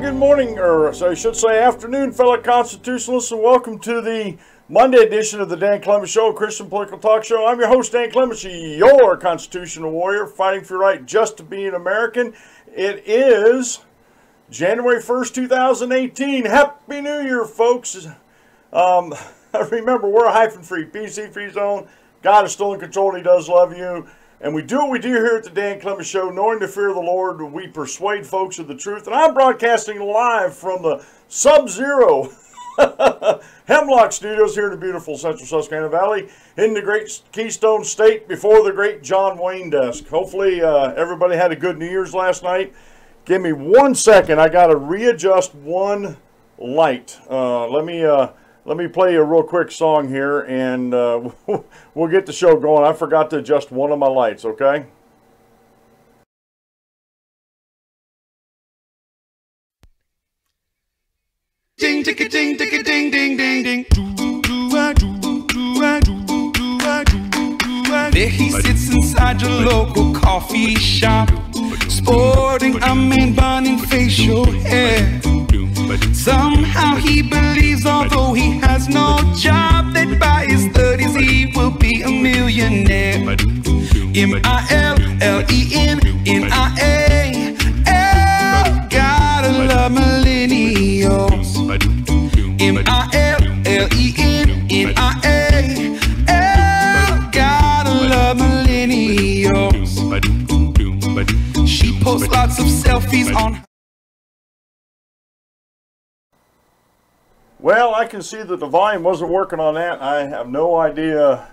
good morning, or so I should say afternoon, fellow constitutionalists, and welcome to the Monday edition of the Dan Clements Show, a Christian political talk show. I'm your host, Dan Clements, your constitutional warrior, fighting for your right just to be an American. It is January 1st, 2018. Happy New Year, folks. Remember, we're a hyphen-free, PC-free zone. God is still in control, and He does love you. And we do what we do here at the Dan Clements Show, knowing the fear of the Lord, we persuade folks of the truth. And I'm broadcasting live from the Sub-Zero Hemlock Studios here in the beautiful Central Susquehanna Valley in the great Keystone State before the great John Wayne desk. Hopefully everybody had a good New Year's last night. Give me 1 second. I got to readjust one light. Let me play you a real quick song here, and we'll get the show going. I forgot to adjust one of my lights, okay? Ding, ding, ding, ding, ding, ding, ding, ding. There he sits inside your local coffee shop, sporting a man bun and facial hair. Somehow he believes, although he has no job, that by his 30s he will be a millionaire. M-I-L-L-E-N-N-I-A-L, gotta love millennials. M-I-L-L-E-N-N-I-A-L, gotta love millennials. She posts lots of selfies on. Well, I can see that the volume wasn't working on that. I have no idea.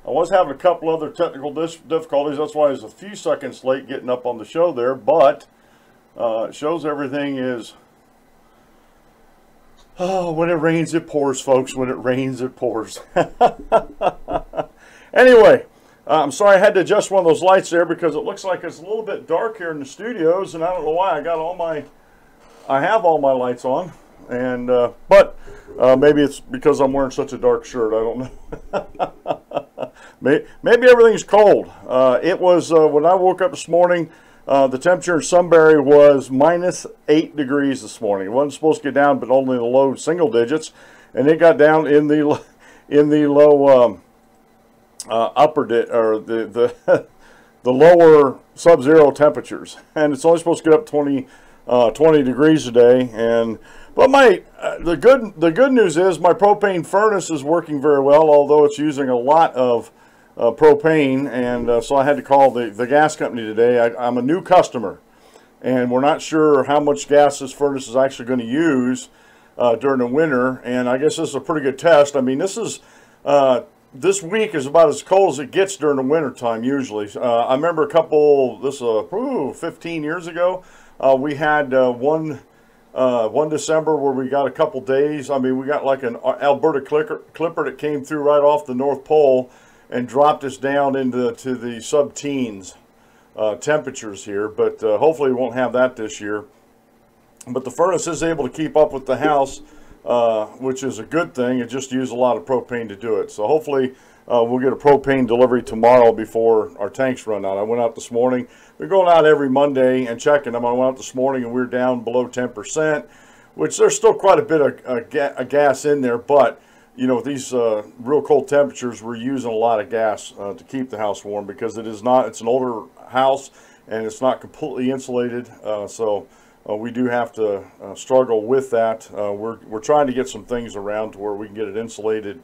I was having a couple other technical difficulties. That's why I was a few seconds late getting up on the show there. But it shows everything is... Oh, when it rains, it pours, folks. When it rains, it pours. Anyway, I'm sorry I had to adjust one of those lights there because it looks like it's a little bit dark here in the studios. And I don't know why. I have all my lights on. And but maybe it's because I'm wearing such a dark shirt. I don't know. Maybe everything's cold. It was when I woke up this morning. The temperature in Sunbury was -8 degrees this morning. It wasn't supposed to get down, but only in the low single digits, and it got down in the low the lower sub-zero temperatures, and it's only supposed to get up 20 degrees today. But the good news is my propane furnace is working very well, although it's using a lot of propane, and so I had to call the gas company today. I'm a new customer, and we're not sure how much gas this furnace is actually going to use during the winter, and I guess this is a pretty good test. I mean, this week is about as cold as it gets during the winter time usually. I remember 15 years ago, we had one December where we got a couple days. I mean, we got like an Alberta clipper that came through right off the North Pole and dropped us down into the sub-teens temperatures here. But hopefully we won't have that this year. But the furnace is able to keep up with the house, which is a good thing. It just used a lot of propane to do it. So hopefully we'll get a propane delivery tomorrow before our tanks run out. I went out this morning. We're going out every Monday and checking them. I went out this morning and we're down below 10%, which there's still quite a bit of gas in there. But, you know, with these real cold temperatures, we're using a lot of gas to keep the house warm because it's an older house and it's not completely insulated. So we do have to struggle with that. We're trying to get some things around to where we can get it insulated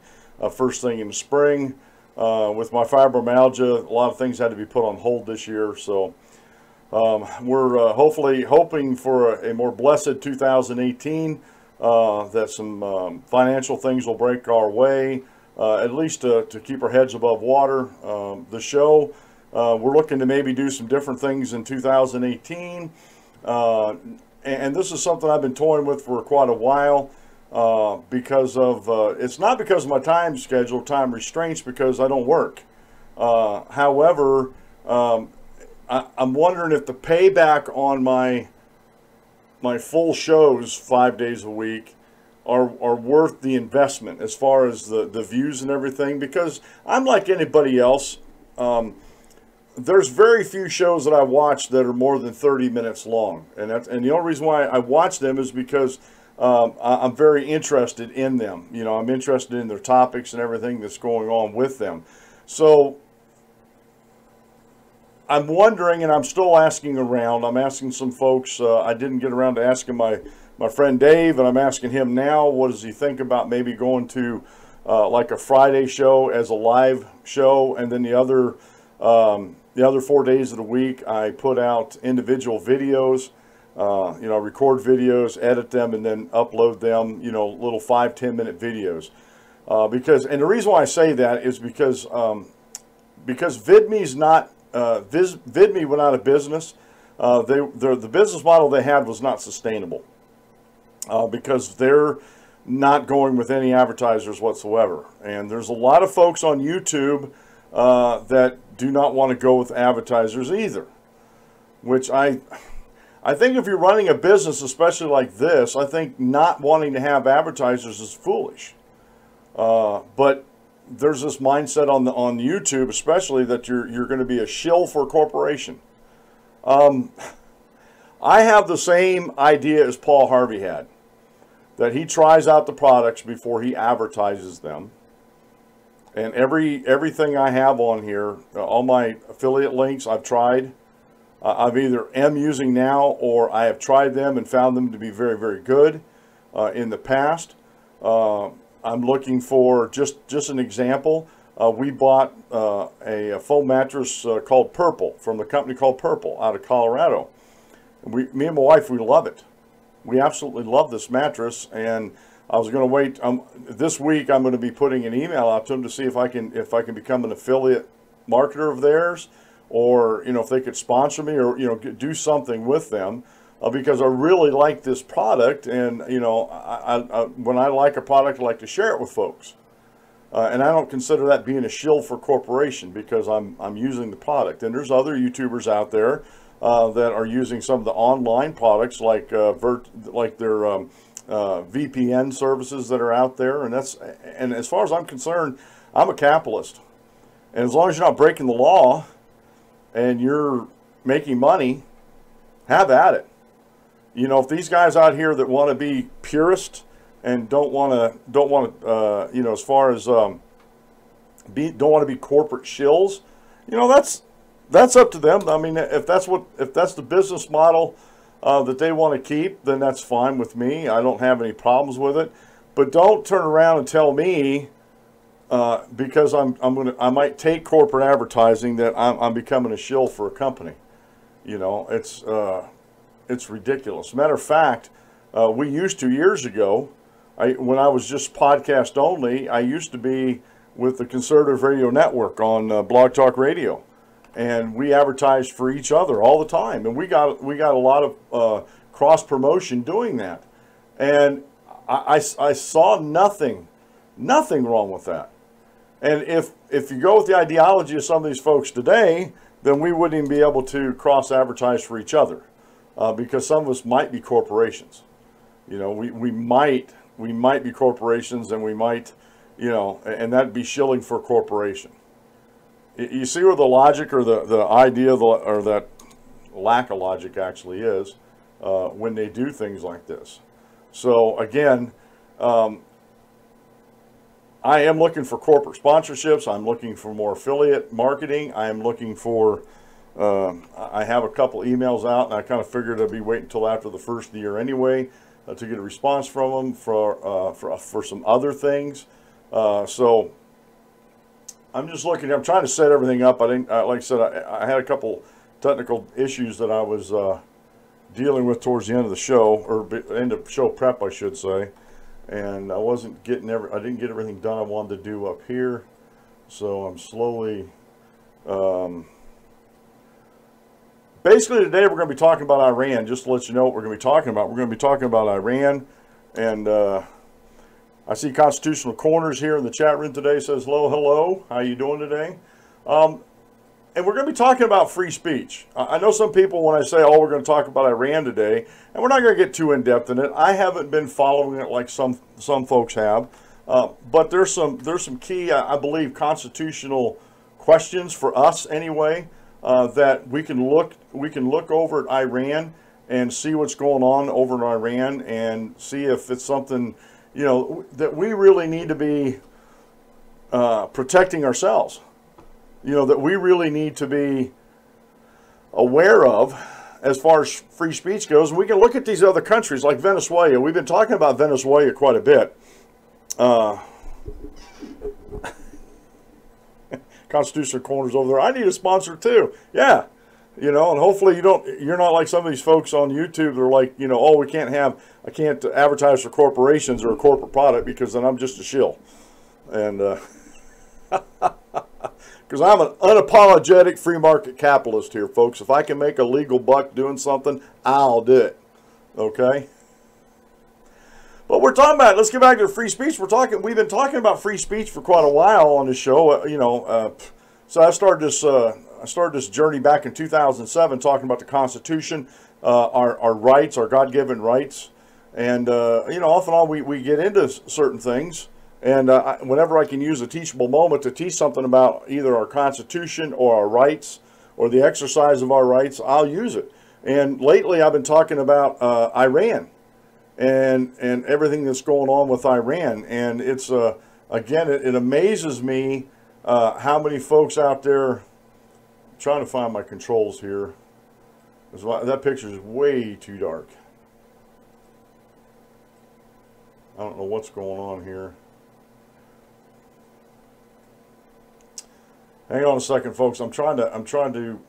first thing in the spring. With my fibromyalgia, a lot of things had to be put on hold this year. So we're hopefully hoping for a more blessed 2018, that some financial things will break our way, at least to keep our heads above water. The show, we're looking to maybe do some different things in 2018. And this is something I've been toying with for quite a while. Because of it's not because of my time schedule, time restraints, because I don't work. However, I'm wondering if the payback on my full shows 5 days a week are worth the investment as far as the views and everything, because I'm like anybody else. there's very few shows that I watch that are more than 30 minutes long, and the only reason why I watch them is because I'm very interested in them. You know, I'm interested in their topics and everything that's going on with them. So I'm wondering, and I'm still asking around. I'm asking some folks. I didn't get around to asking my friend Dave, and I'm asking him now. What does he think about maybe going to like a Friday show as a live show, and then the other 4 days of the week I put out individual videos. You know, record videos, edit them, and then upload them. You know, little 5-10 minute videos. And the reason why I say that is because Vidme's not. Vidme went out of business. The business model they had was not sustainable because they're not going with any advertisers whatsoever. And there's a lot of folks on YouTube that do not want to go with advertisers either, which I think if you're running a business, especially like this, I think not wanting to have advertisers is foolish. But there's this mindset on YouTube, especially, that you're going to be a shill for a corporation. I have the same idea as Paul Harvey had, that he tries out the products before he advertises them. And everything I have on here, all my affiliate links I've tried. I've either am using now, or I have tried them and found them to be very, very good in the past. I'm looking for just an example. We bought a foam mattress called Purple from a company called Purple out of Colorado. Me and my wife, we love it. We absolutely love this mattress, and I was going to wait. This week, I'm going to be putting an email out to them to see if I can become an affiliate marketer of theirs, or if they could sponsor me, or do something with them. Because I really like this product, and when I like a product, I like to share it with folks, and I don't consider that being a shill for corporation, because I'm using the product. And there's other YouTubers out there that are using some of the online products, like their VPN services that are out there, and as far as I'm concerned, I'm a capitalist, and as long as you're not breaking the law and you're making money, have at it. If these guys out here that want to be purist and don't want to, as far as don't want to be corporate shills, that's up to them. I mean, if that's the business model that they want to keep, then that's fine with me. I don't have any problems with it. But don't turn around and tell me because I might take corporate advertising that I'm becoming a shill for a company. It's ridiculous. Matter of fact, we used to, years ago, when I was just podcast only, I used to be with the Conservative Radio Network on Blog Talk Radio, and we advertised for each other all the time, and we got a lot of cross promotion doing that, and I saw nothing wrong with that. And if you go with the ideology of some of these folks today, then we wouldn't even be able to cross advertise for each other. Because some of us might be corporations, we might be corporations, and we might, and that'd be shilling for a corporation. You see where the logic, or the idea, or that lack of logic actually is when they do things like this. So again, I am looking for corporate sponsorships. I'm looking for more affiliate marketing. I am looking for I have a couple emails out, and I kind of figured I'd be waiting until after the first of the year anyway to get a response from them for some other things. So I'm just looking. I'm trying to set everything up. I didn't, like I said, I had a couple technical issues that I was dealing with towards the end of the show, or end of show prep, I should say, and I wasn't getting I didn't get everything done I wanted to do up here. So I'm slowly. Basically, today we're going to be talking about Iran. Just to let you know what we're going to be talking about. We're going to be talking about Iran. And I see Constitutional Corners here in the chat room today. Says, hello. How you doing today? And we're going to be talking about free speech. I know some people, when I say, we're going to talk about Iran today, and we're not going to get too in-depth in it. I haven't been following it like some folks have. But there's some key, I believe, constitutional questions for us anyway. that we can look over at Iran and see what's going on over in Iran and see if it's something, you know, that we really need to be protecting ourselves. You know, that we really need to be aware of as far as free speech goes. And we can look at these other countries like Venezuela. We've been talking about Venezuela quite a bit. Constitutional Corner's over there. I need a sponsor too. Yeah. You know, and hopefully you're not like some of these folks on YouTube that are like, you know, oh, I can't advertise for corporations or a corporate product because then I'm just a shill. And, because I'm an unapologetic free market capitalist here, folks. If I can make a legal buck doing something, I'll do it. Okay? But we're talking about, let's get back to free speech. We've been talking about free speech for quite a while on this show. So I started this journey back in 2007 talking about the Constitution, our rights, our God-given rights. And, off and on we get into certain things. And whenever I can use a teachable moment to teach something about either our Constitution or our rights or the exercise of our rights, I'll use it. And lately I've been talking about Iran and everything that's going on with Iran. And it's, again, it amazes me how many folks out there, I'm trying to find my controls here. That picture is way too dark. I don't know what's going on here. Hang on a second, folks. I'm trying to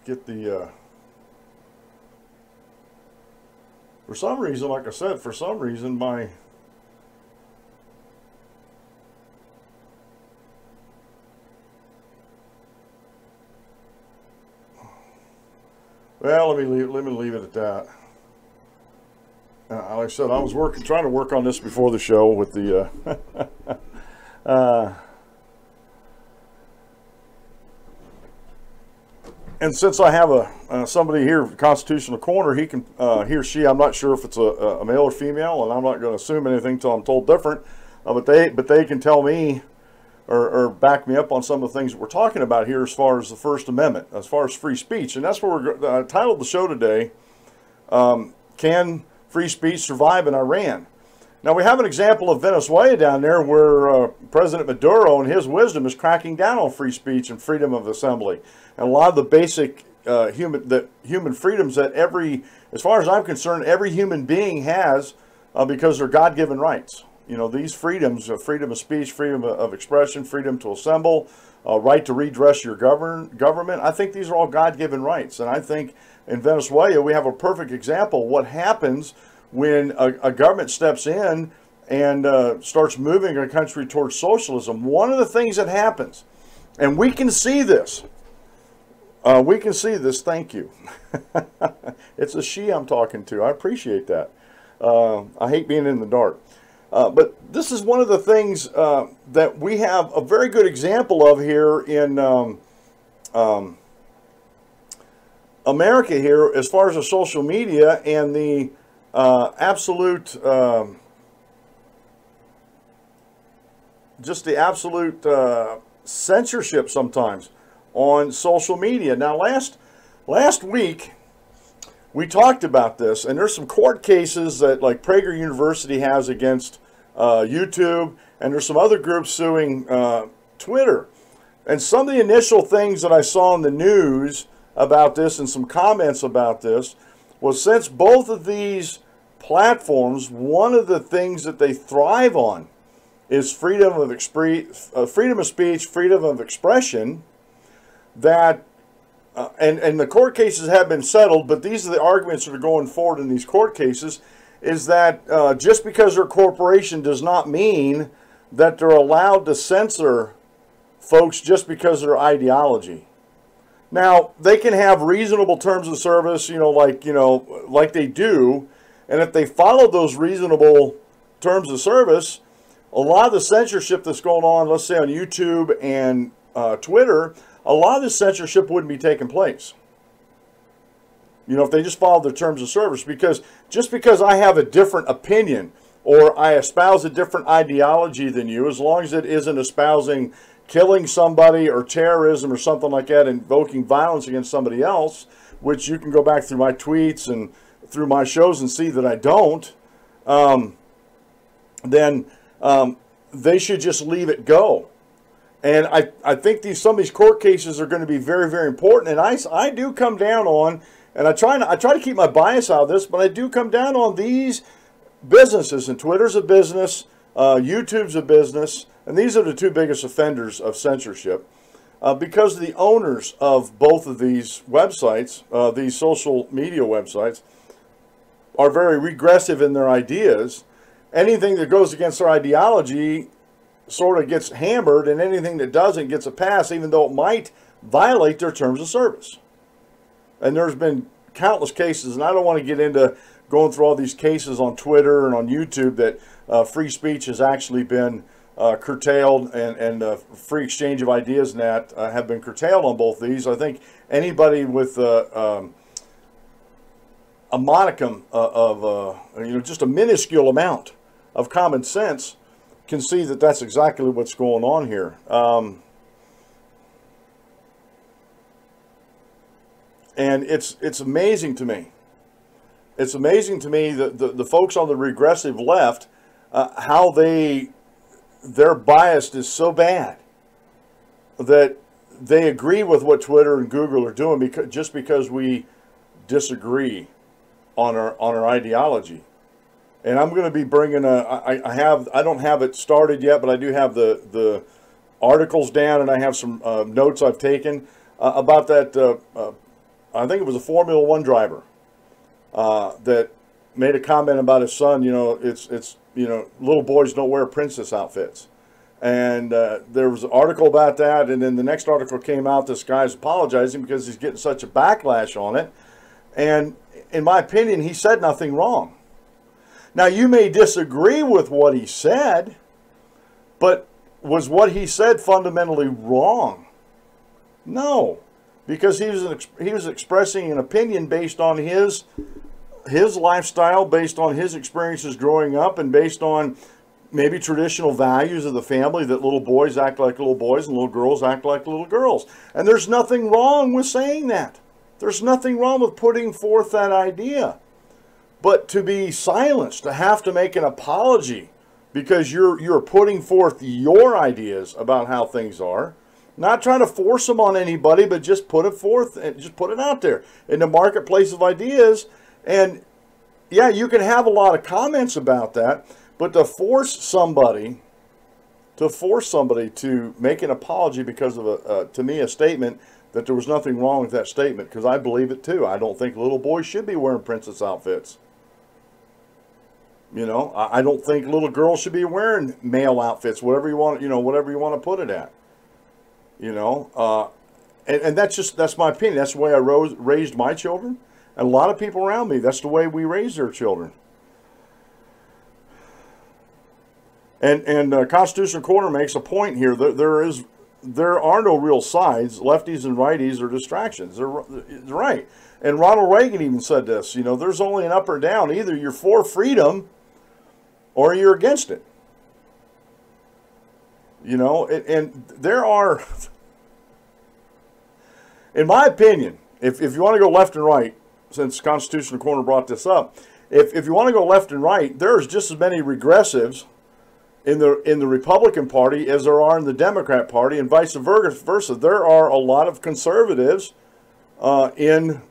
get the for some reason, like I said, for some reason my well, let me leave it at that. Like I said, I was trying to work on this before the show with the and since I have somebody here, Constitutional Corner, he or she, I'm not sure if it's a male or female, and I'm not going to assume anything until I'm told different. But they can tell me or back me up on some of the things that we're talking about here as far as the First Amendment, as far as free speech, and that's what I titled the show today. Can free speech survive in Iran? Now we have an example of Venezuela down there where President Maduro, in his wisdom, is cracking down on free speech and freedom of assembly, and a lot of the basic human freedoms that as far as I'm concerned, every human being has because they're God-given rights. You know, these freedoms, freedom of speech, freedom of expression, freedom to assemble, right to redress your government, I think these are all God-given rights. And I think in Venezuela, we have a perfect example of what happens when a government steps in and starts moving a country towards socialism. One of the things that happens, and we can see this, thank you. It's a she I'm talking to. I appreciate that. I hate being in the dark. But this is one of the things that we have a very good example of here in America here, as far as the social media and the absolute censorship sometimes on social media. Now, last week we talked about this, and there's some court cases that like Prager University has against YouTube, and there's some other groups suing Twitter. And some of the initial things that I saw in the news about this and some comments about this was, since both of these platforms, one of the things that they thrive on is freedom of speech, freedom of expression, that and the court cases have been settled, but these are the arguments that are going forward in these court cases, is that just because they're a corporation does not mean that they're allowed to censor folks just because of their ideology. Now, they can have reasonable terms of service, like they do, and if they follow those reasonable terms of service, a lot of the censorship that's going on, let's say on YouTube and Twitter, a lot of the censorship wouldn't be taking place. If they just followed their terms of service. Because just because I have a different opinion or I espouse a different ideology than you, as long as it isn't espousing killing somebody or terrorism or something like that, invoking violence against somebody else, which you can go back through my tweets and through my shows and see that I don't, then they should just leave it go. And I think some of these court cases are going to be very, very important. And I do come down on, and I try to keep my bias out of this, but I do come down on these businesses, and Twitter's a business, YouTube's a business, and these are the two biggest offenders of censorship, because the owners of both of these websites, these social media websites, are very regressive in their ideas. Anything that goes against their ideology sort of gets hammered, and anything that doesn't gets a pass, even though it might violate their terms of service. And there's been countless cases, and I don't want to get into going through all these cases on Twitter and on YouTube that free speech has actually been curtailed, and free exchange of ideas and that have been curtailed on both these. I think anybody with a modicum of just a minuscule amount of common sense can see that that's exactly what's going on here. And it's amazing to me. It's amazing to me that the folks on the regressive left, how their bias is so bad that they agree with what Twitter and Google are doing just because we disagree on our ideology. And I'm going to be bringing I don't have it started yet, but I do have the articles down, and I have some notes I've taken about that. I think it was a Formula One driver that made a comment about his son. It's little boys don't wear princess outfits, and there was an article about that, and then the next article came out. This guy's apologizing because he's getting such a backlash on it, and in my opinion, he said nothing wrong. Now, you may disagree with what he said, but was what he said fundamentally wrong? No, because he was expressing an opinion based on his lifestyle, based on his experiences growing up, and based on maybe traditional values of the family, that little boys act like little boys and little girls act like little girls. And there's nothing wrong with saying that. There's nothing wrong with putting forth that idea. But to be silenced, to have to make an apology because you're putting forth your ideas about how things are, not trying to force them on anybody, but just put it forth and just put it out there in the marketplace of ideas. And yeah, you can have a lot of comments about that, but to force somebody to make an apology because of to me, a statement that there was nothing wrong with that statement, because I believe it too. I don't think little boys should be wearing princess outfits. I don't think little girls should be wearing male outfits, whatever you want, whatever you want to put it at. And that's my opinion. That's the way I raised my children, and a lot of people around me. That's the way we raise their children. And Constitutional Corner makes a point here that there are no real sides. Lefties and righties are distractions. They're right. And Ronald Reagan even said this. There's only an up or down. Either you're for freedom or you're against it. And there are, in my opinion, if you want to go left and right, since Constitutional Corner brought this up, if you want to go left and right, there's just as many regressives in the Republican Party as there are in the Democrat Party, and vice versa. There are a lot of conservatives in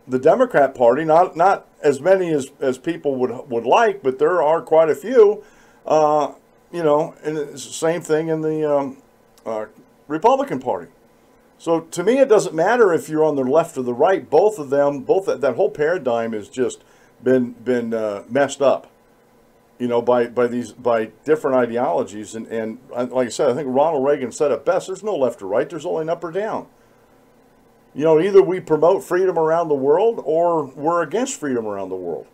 the Democrat Party, not as many as people would like, but there are quite a few. And it's the same thing in the Republican Party. So to me, it doesn't matter if you're on the left or the right. Both of them, that whole paradigm has just been messed up. By different ideologies, and like I said, I think Ronald Reagan said it best. There's no left or right. There's only an up or down. Either we promote freedom around the world or we're against freedom around the world.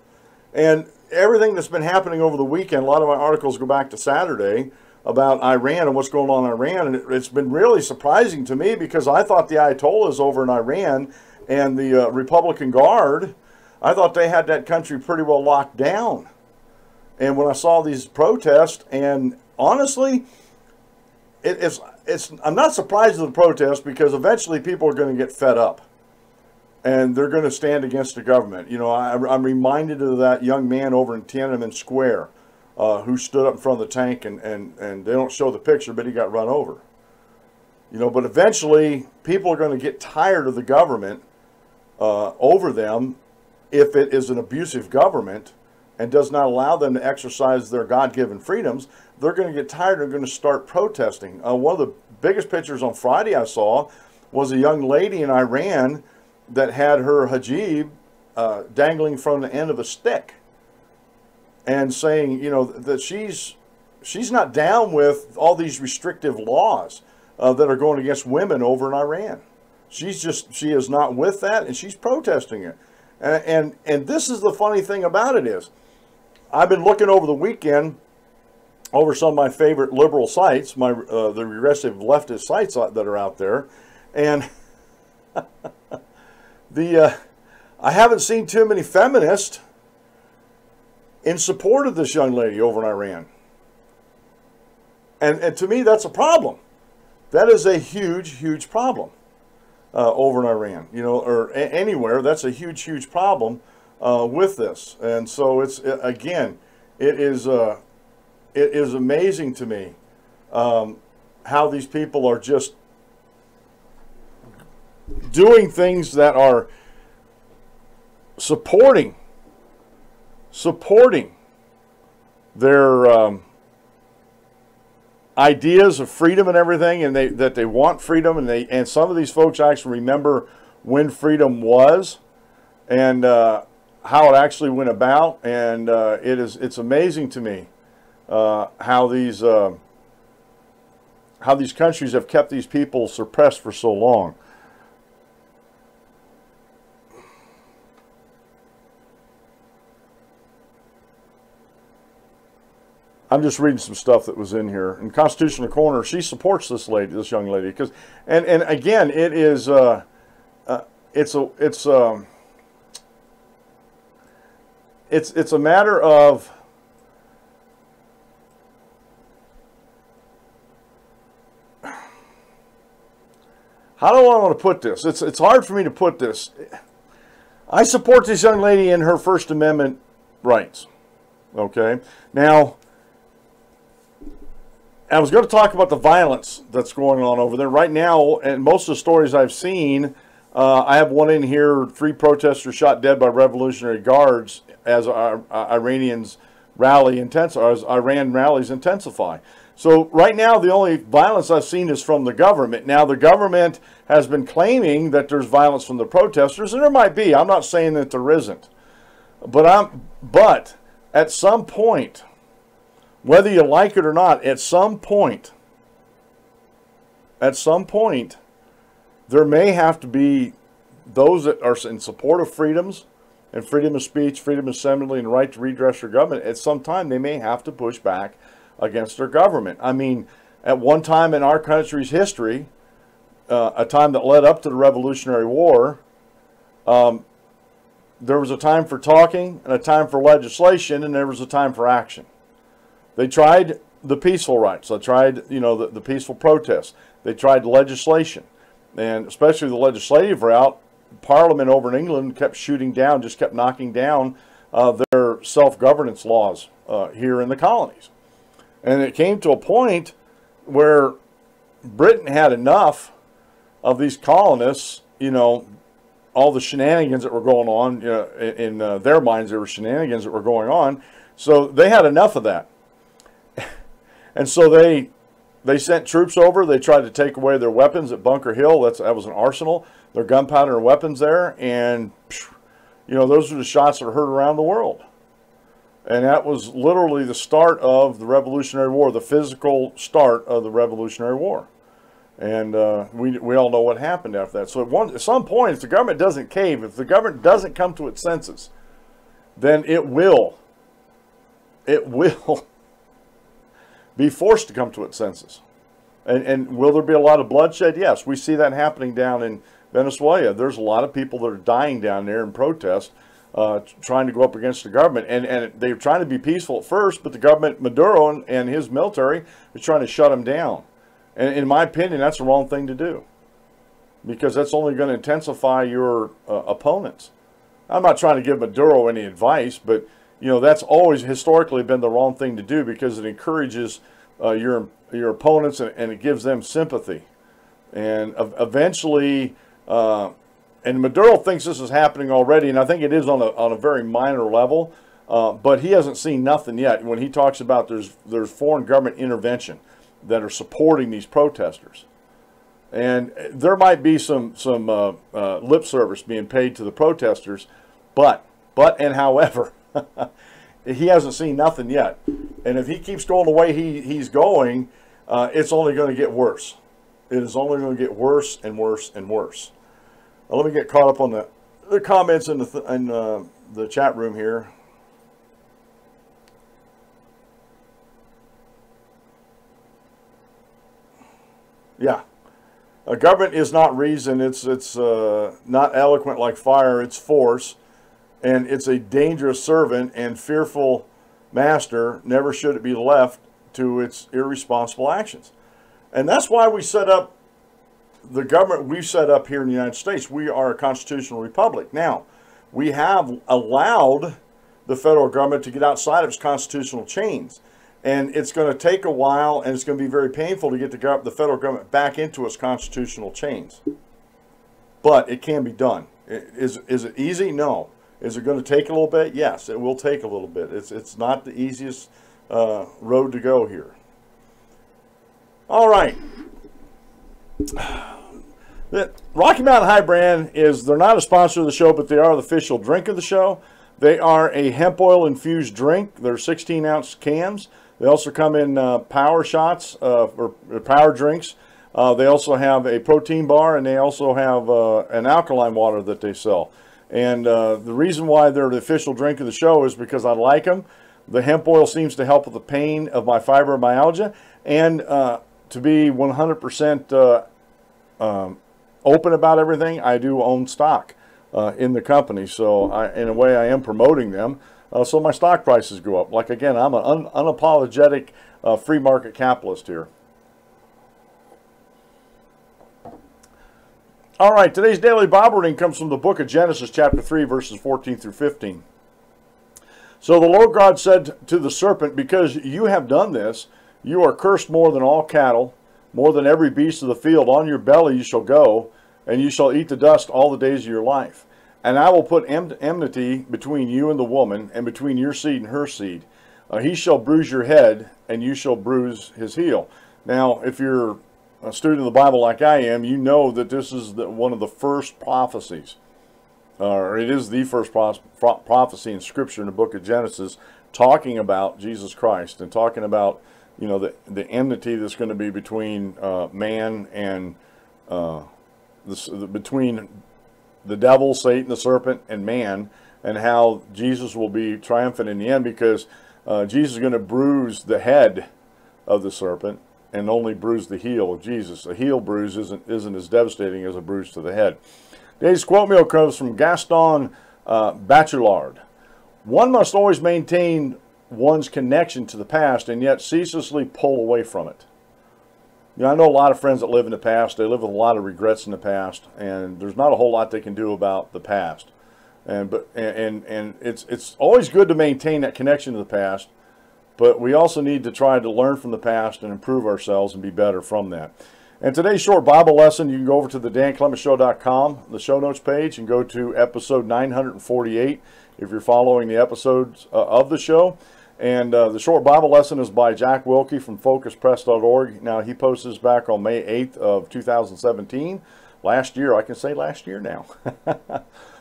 And everything that's been happening over the weekend, a lot of my articles go back to Saturday about Iran and what's going on in Iran, and it's been really surprising to me because I thought the Ayatollahs over in Iran and the Republican Guard, I thought they had that country pretty well locked down. And when I saw these protests, and honestly, I'm not surprised at the protests, because eventually people are going to get fed up. And they're going to stand against the government. You know, I'm reminded of that young man over in Tiananmen Square who stood up in front of the tank, and they don't show the picture, but he got run over. You know, but eventually people are going to get tired of the government over them if it is an abusive government and does not allow them to exercise their God-given freedoms. They're going to get tired and are going to start protesting. One of the biggest pictures on Friday I saw was a young lady in Iran that had her hijab dangling from the end of a stick, and saying, you know, that she's not down with all these restrictive laws that are going against women over in Iran. She is not with that, and she's protesting it. And this is the funny thing about it is, I've been looking over the weekend over some of my favorite liberal sites, the regressive leftist sites that are out there, and I haven't seen too many feminists in support of this young lady over in Iran. And to me, that's a problem. That is a huge, huge problem over in Iran, you know, or anywhere. That's a huge, huge problem with this. And so again, it is amazing to me how these people are just doing things that are supporting their ideas of freedom and everything, and that they want freedom, and some of these folks actually remember when freedom was, and how it actually went about. And it's amazing to me how these countries have kept these people suppressed for so long. I'm just reading some stuff that was in here. In Constitutional Corner, she supports this young lady, because, and again, it is it's a matter of how do I want to put this? It's hard for me to put this. I support this young lady in her First Amendment rights. Okay, now, I was going to talk about the violence that's going on over there right now, and most of the stories I've seen, I have one in here: 3 protesters shot dead by Revolutionary Guards as Iranians rally as Iran rallies intensify. So right now, the only violence I've seen is from the government. Now, the government has been claiming that there's violence from the protesters, and there might be. I'm not saying that there isn't, but at some point, whether you like it or not, at some point, there may have to be those that are in support of freedoms and freedom of speech, freedom of assembly, and right to redress your government. At some time, they may have to push back against their government. I mean, at one time in our country's history, a time that led up to the Revolutionary War, there was a time for talking and a time for legislation, and there was a time for action. They tried the peaceful rights. They tried, you know, the peaceful protests. They tried legislation, and especially the legislative route. Parliament over in England kept just knocking down their self-governance laws here in the colonies. And it came to a point where Britain had enough of these colonists, you know, all the shenanigans that were going on, you know, in their minds, there were shenanigans that were going on. So they had enough of that. And so they sent troops over. They tried to take away their weapons at Bunker Hill. That was an arsenal. Their gunpowder and weapons there. And, you know, those were the shots that were heard around the world. And that was literally the start of the Revolutionary War, the physical start of the Revolutionary War. And we all know what happened after that. So at some point, if the government doesn't cave, if the government doesn't come to its senses, then it will be forced to come to its senses. And will there be a lot of bloodshed? Yes, we see that happening down in Venezuela. There's a lot of people that are dying down there in protest trying to go up against the government. And they're trying to be peaceful at first, but the government, Maduro and his military, is trying to shut them down. And in my opinion, that's the wrong thing to do, because that's only going to intensify your opponents. I'm not trying to give Maduro any advice, but you know, that's always historically been the wrong thing to do, because it encourages your opponents, and it gives them sympathy. And eventually, and Maduro thinks this is happening already, and I think it is on a very minor level, but he hasn't seen nothing yet. When he talks about there's foreign government intervention that are supporting these protesters. And there might be some lip service being paid to the protesters, but and however, he hasn't seen nothing yet. And if he keeps going the way he's going, it's only going to get worse. It is only going to get worse and worse and worse. Now, let me get caught up on the comments in the chat room here. Yeah. A government is not reason. It's not eloquent like fire. It's force. And it's a dangerous servant and fearful master. Never should it be left to its irresponsible actions. And that's why we set up the government we've set up here in the United States. We are a constitutional republic. Now, we have allowed the federal government to get outside of its constitutional chains. And it's going to take a while, and it's going to be very painful to get the federal government back into its constitutional chains. But it can be done. Is it easy? No. Is it going to take a little bit? Yes, it will take a little bit. It's not the easiest road to go here. All right. The Rocky Mountain High brand they're not a sponsor of the show, but they are the official drink of the show. They are a hemp oil infused drink. They're 16-ounce cans. They also come in power shots or power drinks. They also have a protein bar, and they also have an alkaline water that they sell. And the reason why they're the official drink of the show is because I like them. The hemp oil seems to help with the pain of my fibromyalgia. And to be 100% open about everything, I do own stock in the company. So in a way, I am promoting them. So my stock prices go up. Like, again, I'm an unapologetic free market capitalist here. All right, today's daily Bible reading comes from the book of Genesis, chapter 3, verses 14 through 15. So the Lord God said to the serpent, because you have done this, you are cursed more than all cattle, more than every beast of the field. On your belly you shall go, and you shall eat the dust all the days of your life. And I will put enmity between you and the woman, and between your seed and her seed. He shall bruise your head, and you shall bruise his heel. Now, if you're a student of the Bible like I am, you know that this is one of the first prophecies, or it is the first prophecy in Scripture in the book of Genesis, talking about Jesus Christ and talking about, you know, the enmity that's going to be between man and between the devil, Satan, the serpent, and man, and how Jesus will be triumphant in the end, because Jesus is going to bruise the head of the serpent and only bruise the heel of Jesus. A heel bruise isn't as devastating as a bruise to the head. Today's quote meal comes from Gaston Bachelard. One must always maintain one's connection to the past and yet ceaselessly pull away from it. You know, I know a lot of friends that live in the past. They live with a lot of regrets in the past, and there's not a whole lot they can do about the past. And it's always good to maintain that connection to the past, but we also need to try to learn from the past and improve ourselves and be better from that. And today's short Bible lesson, you can go over to the DanClementsShow.com, the show notes page, and go to episode 948 if you're following the episodes of the show. And the short Bible lesson is by Jack Wilkie from FocusPress.org. Now, he posts this back on May 8th of 2017. Last year, I can say last year now.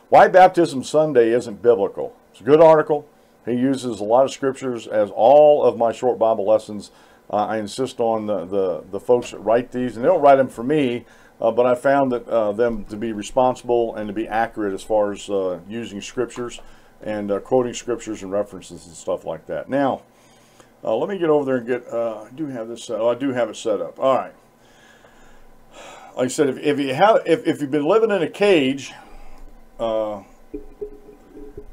Why Baptism Sunday isn't biblical. It's a good article. He uses a lot of scriptures, as all of my short Bible lessons. I insist on the folks that write these, and they don't write them for me, but I found that them to be responsible and to be accurate as far as using scriptures and quoting scriptures and references and stuff like that. Now, let me get over there and get, I do have this set, I do have it set up. All right. Like I said, if you've been living in a cage,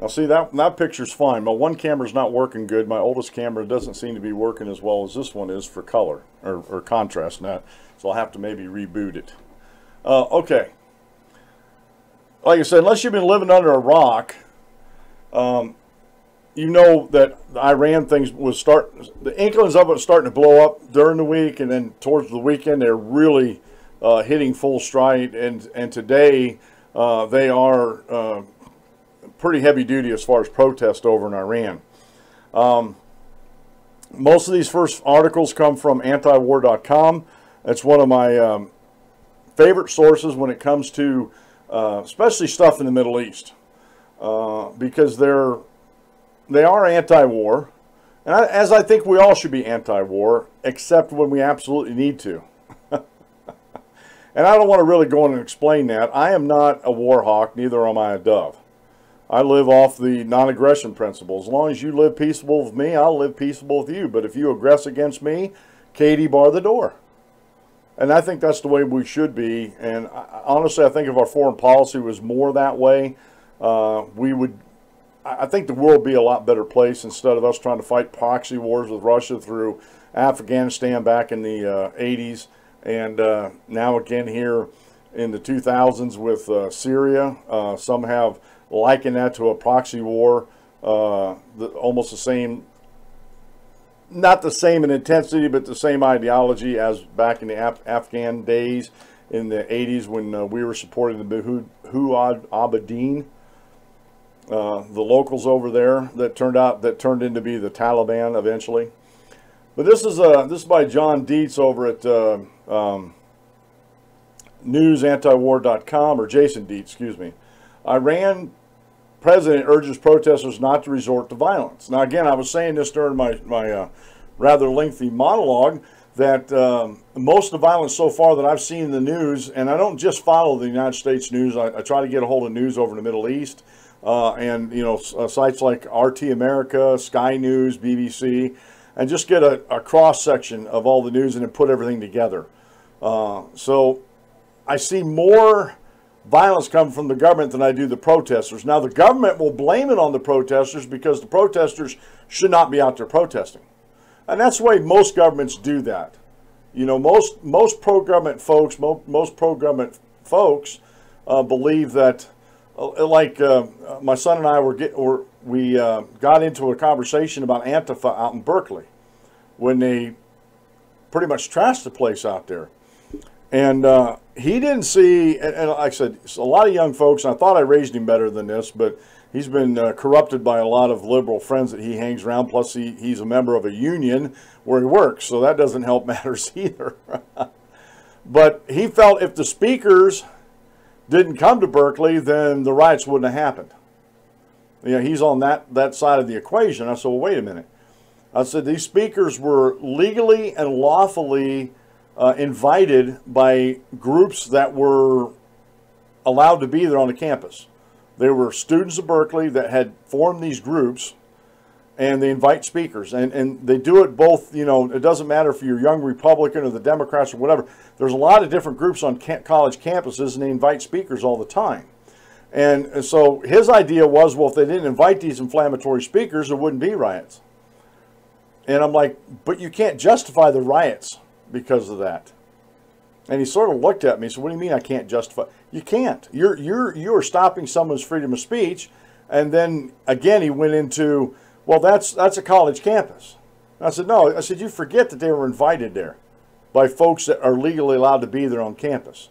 Now see, that picture's fine. My one camera's not working good. My oldest camera doesn't seem to be working as well as this one is for color or contrast net. So I'll have to maybe reboot it. Okay. Like I said, unless you've been living under a rock, you know that the Iran things was the inklings of it was starting to blow up during the week, and then towards the weekend they're really hitting full stride. And today they are pretty heavy duty as far as protest over in Iran. Most of these first articles come from antiwar.com. That's one of my favorite sources when it comes to especially stuff in the Middle East, because they are anti-war, and as I think we all should be anti-war, except when we absolutely need to. And I don't want to really go in and explain that. I am not a war hawk, neither am I a dove. I live off the non-aggression principle. As long as you live peaceable with me, I'll live peaceable with you. But if you aggress against me, Katie, bar the door. And I think that's the way we should be. And honestly, I think if our foreign policy was more that way, I think the world would be a lot better place instead of us trying to fight proxy wars with Russia through Afghanistan back in the 80s, and now again here in the 2000s with Syria. Some have likened that to a proxy war, almost the same, not the same in intensity, but the same ideology as back in the Afghan days in the 80s when we were supporting the Mohammad-Javad, the locals over there that turned into be the Taliban eventually. But this is by John Dietz over at newsantiwar.com, or Jason Dietz, excuse me. Iran president urges protesters not to resort to violence. Now again, I was saying this during my rather lengthy monologue that most of the violence so far that I've seen in the news, and I don't just follow the United States news, I try to get a hold of news over in the Middle East, and you know, sites like RT America, Sky News, BBC, and just get a cross section of all the news and then put everything together. So I see more violence coming from the government than I do the protesters. Now the government will blame it on the protesters because the protesters should not be out there protesting. And that's the way most governments do that. You know, most pro-government folks, most pro-government folks believe that, like my son and I we got into a conversation about Antifa out in Berkeley when they pretty much trashed the place out there. And he didn't see, and like I said, a lot of young folks, and I thought I raised him better than this, but he's been corrupted by a lot of liberal friends that he hangs around, plus he's a member of a union where he works, so that doesn't help matters either. But he felt if the speakers didn't come to Berkeley, then the riots wouldn't have happened. You know, he's on that side of the equation. I said, well, wait a minute. I said, these speakers were legally and lawfully invited by groups that were allowed to be there on the campus. They were students of Berkeley that had formed these groups, and they invite speakers. And they do it both, you know, it doesn't matter if you're young Republican or the Democrats or whatever. There's a lot of different groups on college campuses, and they invite speakers all the time. And so his idea was, well, if they didn't invite these inflammatory speakers, there wouldn't be riots. And I'm like, but you can't justify the riots because of that. And he sort of looked at me and said, what do you mean I can't justify? You can't. You're stopping someone's freedom of speech. And then again he went into, well, that's a college campus. And I said, no. I said, you forget that they were invited there by folks that are legally allowed to be there on campus.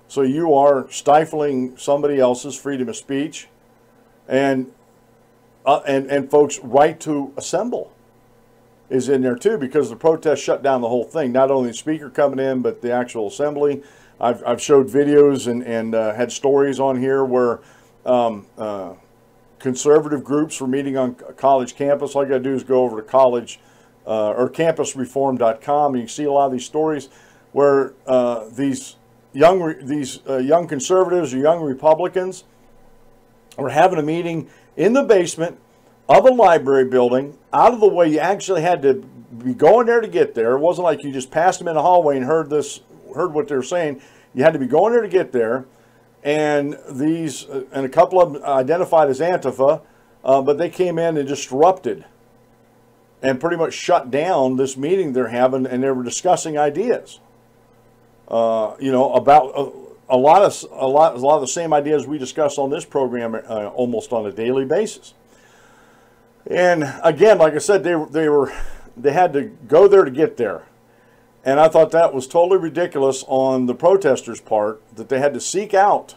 So you are stifling somebody else's freedom of speech and folks' right to assemble is in there too, because the protest shut down the whole thing. Not only the speaker coming in, but the actual assembly. I've showed videos and had stories on here where conservative groups were meeting on a college campus. All you got to do is go over to college or campusreform.com, and you can see a lot of these stories where these young conservatives or young Republicans were having a meeting in the basement of a library building, out of the way. You actually had to be going there to get there. It wasn't like you just passed them in the hallway and heard what they were saying. You had to be going there to get there. And a couple of them identified as Antifa but they came in and disrupted and pretty much shut down this meeting they're having, and they were discussing ideas, you know, about a lot of the same ideas we discuss on this program almost on a daily basis. And again, like I said, they had to go there to get there. And I thought that was totally ridiculous on the protesters' part, that they had to seek out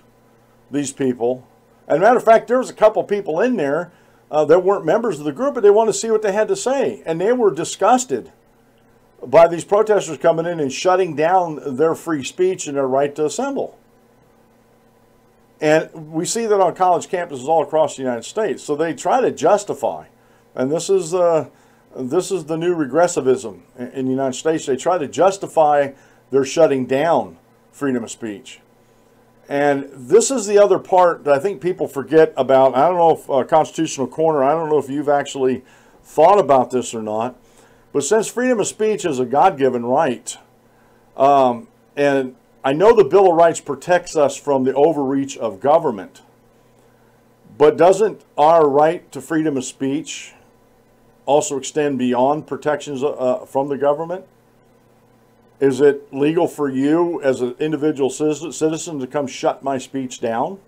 these people. And matter of fact, there was a couple people in there that weren't members of the group, but they wanted to see what they had to say. And they were disgusted by these protesters coming in and shutting down their free speech and their right to assemble. And we see that on college campuses all across the United States. So they try to justify, and this is the new regressivism in the United States. They try to justify their shutting down freedom of speech. And this is the other part that I think people forget about. I don't know if Constitutional Corner, I don't know if you've actually thought about this or not, but since freedom of speech is a God-given right, and I know the Bill of Rights protects us from the overreach of government, but doesn't our right to freedom of speech also extend beyond protections from the government? Is it legal for you as an individual citizen to come shut my speech down?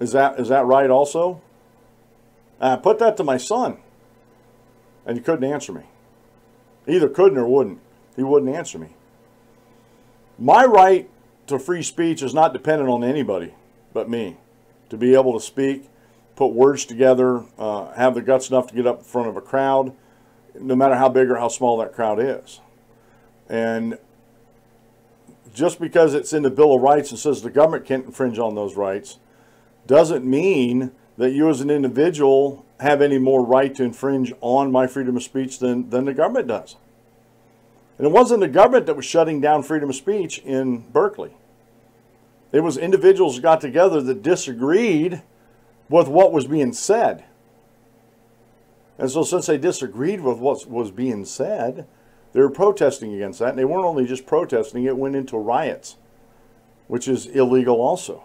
Is that right also? I put that to my son, and he couldn't answer me. Either couldn't or wouldn't. He wouldn't answer me. My right to free speech is not dependent on anybody but me. To be able to speak, put words together, have the guts enough to get up in front of a crowd, no matter how big or how small that crowd is. And just because it's in the Bill of Rights and says the government can't infringe on those rights, doesn't mean that you as an individual have any more right to infringe on my freedom of speech than the government does. And it wasn't the government that was shutting down freedom of speech in Berkeley. It was individuals who got together that disagreed with what was being said. And so since they disagreed with what was being said, they were protesting against that. And they weren't only just protesting, it went into riots, which is illegal also.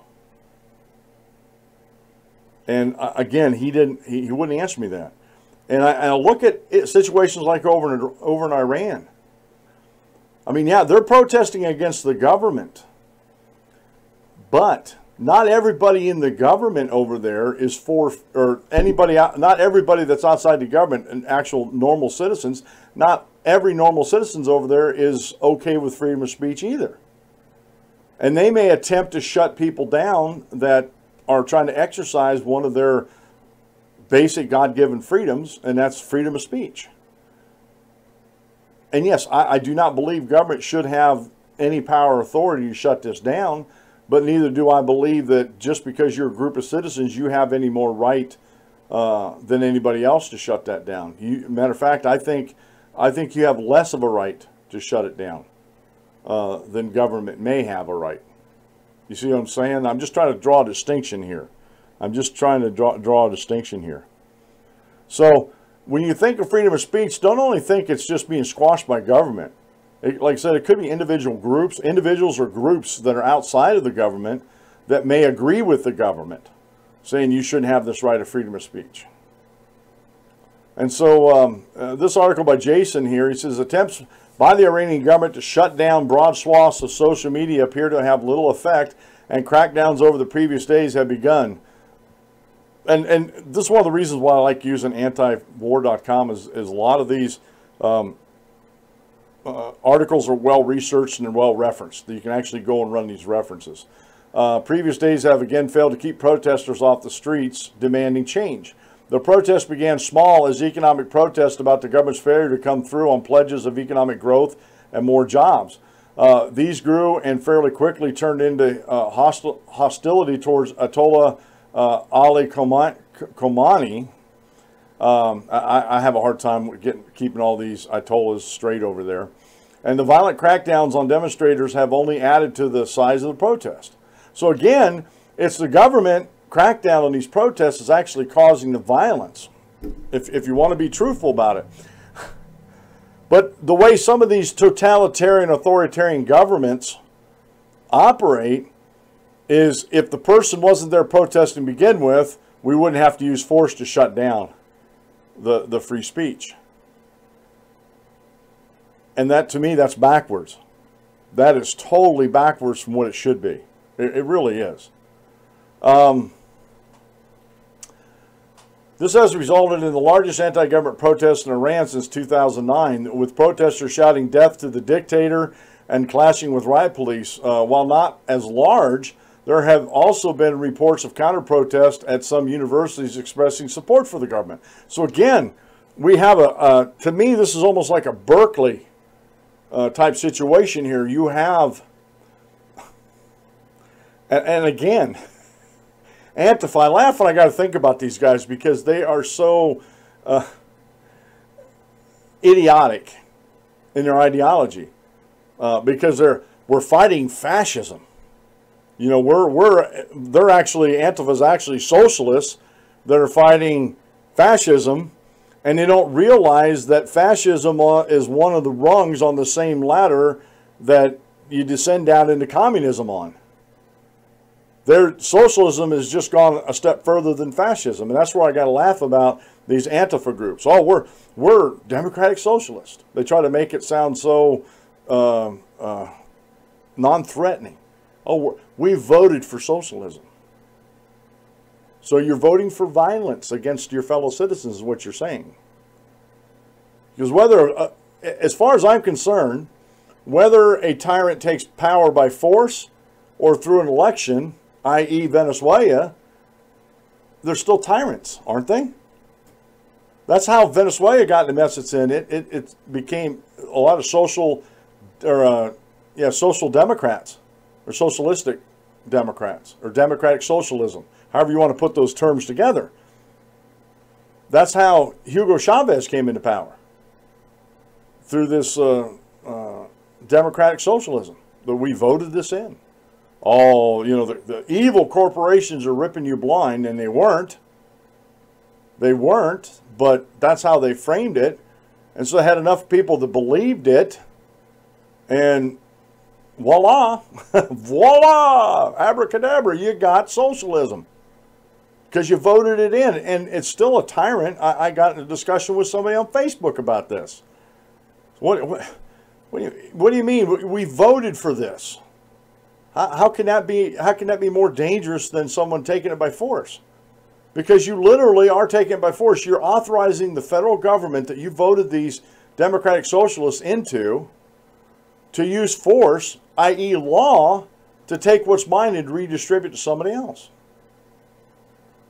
And again, he wouldn't answer me that. And I look at situations like over in Iran. I mean, yeah, they're protesting against the government, but not everybody in the government over there is for, or anybody, not everybody that's outside the government, and actual normal citizens, not every normal citizens over there is okay with freedom of speech either. And they may attempt to shut people down that are trying to exercise one of their basic God-given freedoms, and that's freedom of speech. And yes, I do not believe government should have any power or authority to shut this down, but neither do I believe that just because you're a group of citizens, you have any more right than anybody else to shut that down. Matter of fact, I think you have less of a right to shut it down than government may have a right. You see what I'm saying? I'm just trying to draw a distinction here. So when you think of freedom of speech, don't only think it's just being squashed by government. Like I said, it could be individuals or groups that are outside of the government that may agree with the government, saying you shouldn't have this right of freedom of speech. And so this article by Jason here, he says, attempts by the Iranian government to shut down broad swaths of social media appear to have little effect, and crackdowns over the previous days have begun. And this is one of the reasons why I like using antiwar.com is a lot of these articles are well researched and well referenced. You can actually go and run these references. Previous days have again failed to keep protesters off the streets demanding change. The protests began small as economic protest about the government's failure to come through on pledges of economic growth and more jobs. These grew and fairly quickly turned into hostility towards Ayatollah Ali Khamenei. I have a hard time keeping all these Ayatollahs straight over there. And the violent crackdowns on demonstrators have only added to the size of the protest. So again, it's the government crackdown on these protests is actually causing the violence, if you want to be truthful about it. But the way some of these totalitarian, authoritarian governments operate is if the person wasn't there protesting to begin with, we wouldn't have to use force to shut down the free speech. And that, to me, that's backwards. That is totally backwards from what it should be. It really is. This has resulted in the largest anti-government protests in Iran since 2009, with protesters shouting death to the dictator and clashing with riot police. While not as large, there have also been reports of counter-protest at some universities expressing support for the government. So again, we have to me, this is almost like a Berkeley type situation here. You have, and again, Antifa, I laugh when I got to think about these guys because they are so idiotic in their ideology. Because we're fighting fascism. You know, they're actually, Antifa's actually socialists that are fighting fascism, and they don't realize that fascism is one of the rungs on the same ladder that you descend down into communism on. Their socialism has just gone a step further than fascism, and that's where I got to laugh about these Antifa groups. Oh, we're democratic socialists. They try to make it sound so non-threatening. Oh, we voted for socialism. So you're voting for violence against your fellow citizens is what you're saying. Because whether, as far as I'm concerned, whether a tyrant takes power by force or through an election, i.e. Venezuela, they're still tyrants, aren't they? That's how Venezuela got the mess it's in. It became a lot of social democrats, or socialistic democrats, or democratic socialism, however you want to put those terms together. That's how Hugo Chavez came into power, through this democratic socialism, that we voted this in. Oh, you know, the evil corporations are ripping you blind, and they weren't. They weren't, but that's how they framed it. And so they had enough people that believed it, and voila, voila, abracadabra, you got socialism. Because you voted it in, and it's still a tyrant. I got in a discussion with somebody on Facebook about this. What do you mean? We voted for this. How can that be more dangerous than someone taking it by force? Because you literally are taking it by force. You're authorizing the federal government that you voted these democratic socialists into to use force, i.e. law, to take what's mine and redistribute to somebody else.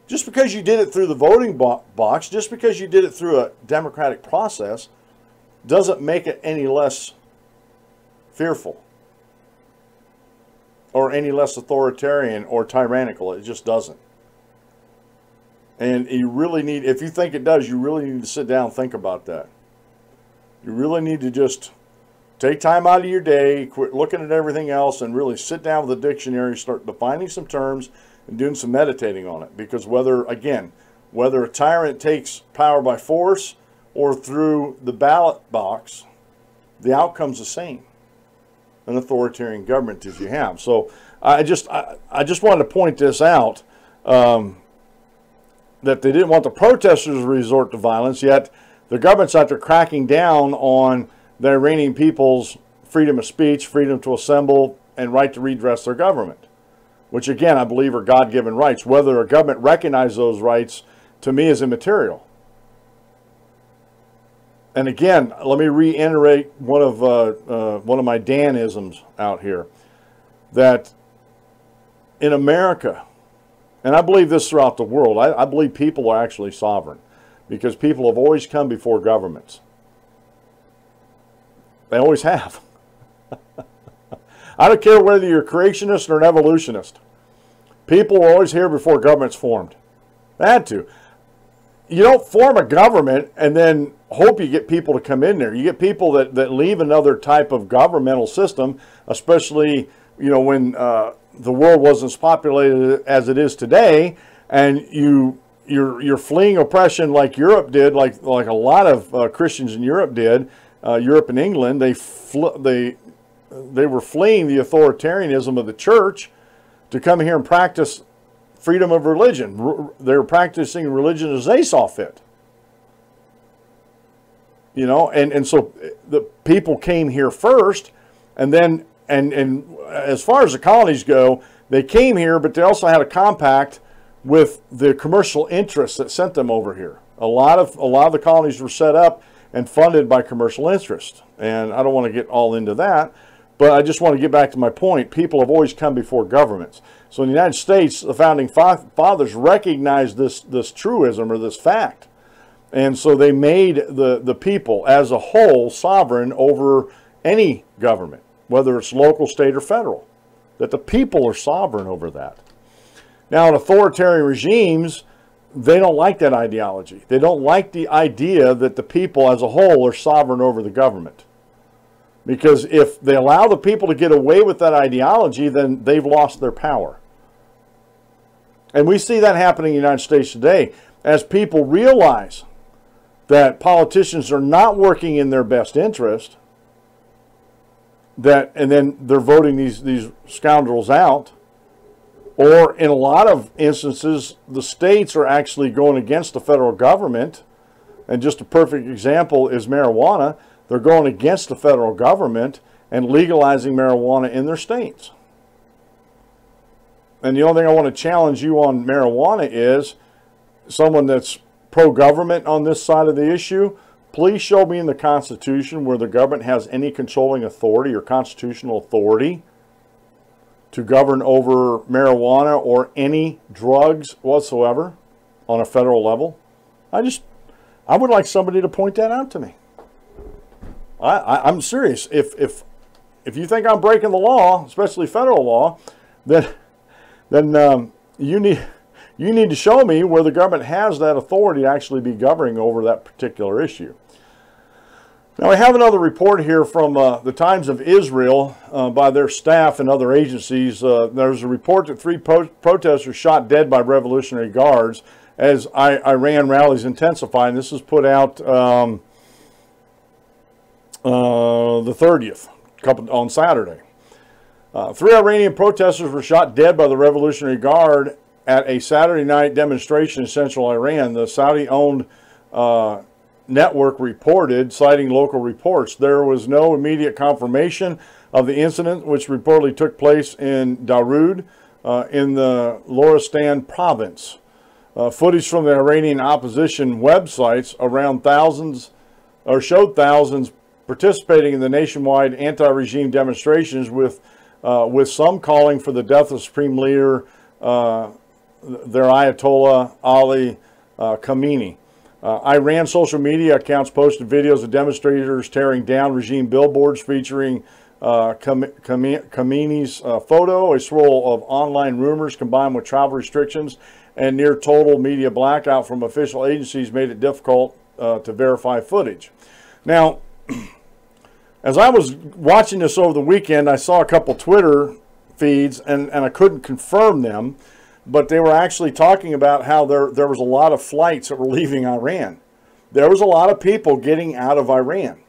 Just because you did it through the voting box, just because you did it through a democratic process, doesn't make it any less fearful or any less authoritarian or tyrannical. It just doesn't. And you really need, if you think it does, you really need to sit down and think about that. You really need to just take time out of your day, quit looking at everything else, and really sit down with a dictionary, start defining some terms, and doing some meditating on it. Because whether a tyrant takes power by force or through the ballot box, the outcome's the same. An authoritarian government as you have. So I just wanted to point this out, that they didn't want the protesters to resort to violence, yet the government's out there cracking down on the Iranian people's freedom of speech, freedom to assemble, and right to redress their government, which again I believe are God-given rights. Whether a government recognizes those rights, to me, is immaterial. And again, let me reiterate one of my Danisms out here, that in America, and I believe this throughout the world, I believe people are actually sovereign, because people have always come before governments. They always have. I don't care whether you're a creationist or an evolutionist. People were always here before governments formed. They had to. You don't form a government and then hope you get people to come in there. You get people that leave another type of governmental system, especially, you know, when the world wasn't as populated as it is today, and you're fleeing oppression like Europe did, like a lot of Christians in Europe did. Europe and England, they were fleeing the authoritarianism of the church to come here and practice freedom of religion. They were practicing religion as they saw fit. You know, and so the people came here first, and then, and as far as the colonies go, they came here, but they also had a compact with the commercial interests that sent them over here. A lot of the colonies were set up and funded by commercial interests. And I don't want to get all into that, but I just want to get back to my point. People have always come before governments. So in the United States, the founding fathers recognized this truism or this fact. And so they made the people as a whole sovereign over any government, whether it's local, state, or federal, that the people are sovereign over that. Now, in authoritarian regimes, they don't like that ideology. They don't like the idea that the people as a whole are sovereign over the government. Because if they allow the people to get away with that ideology, then they've lost their power. And we see that happening in the United States today as people realize that politicians are not working in their best interest, and then they're voting these scoundrels out. Or in a lot of instances, the states are actually going against the federal government. And just a perfect example is marijuana. They're going against the federal government and legalizing marijuana in their states. And the only thing I want to challenge you on marijuana is someone that's pro-government on this side of the issue. Please show me in the Constitution where the government has any controlling authority or constitutional authority to govern over marijuana or any drugs whatsoever on a federal level. I would like somebody to point that out to me. I'm serious. If you think I'm breaking the law, especially federal law, then you need to show me where the government has that authority to actually be governing over that particular issue. Now, I have another report here from the Times of Israel by their staff and other agencies. There's a report that 3 protesters shot dead by Revolutionary Guards as Iran rallies intensify. And this is put out the 30th, on Saturday. 3 Iranian protesters were shot dead by the Revolutionary Guard at a Saturday night demonstration in central Iran. The Saudi-owned network reported, citing local reports. There was no immediate confirmation of the incident, which reportedly took place in Darood in the Loristan province. Footage from the Iranian opposition websites showed thousands participating in the nationwide anti-regime demonstrations, with some calling for the death of Supreme Leader, their Ayatollah Ali Khamenei. Iran social media accounts posted videos of demonstrators tearing down regime billboards featuring Khamenei's photo. A swirl of online rumors combined with travel restrictions and near total media blackout from official agencies made it difficult to verify footage. Now, as I was watching this over the weekend, I saw a couple Twitter feeds, and I couldn't confirm them, but they were actually talking about how there was a lot of flights that were leaving Iran. There was a lot of people getting out of Iran,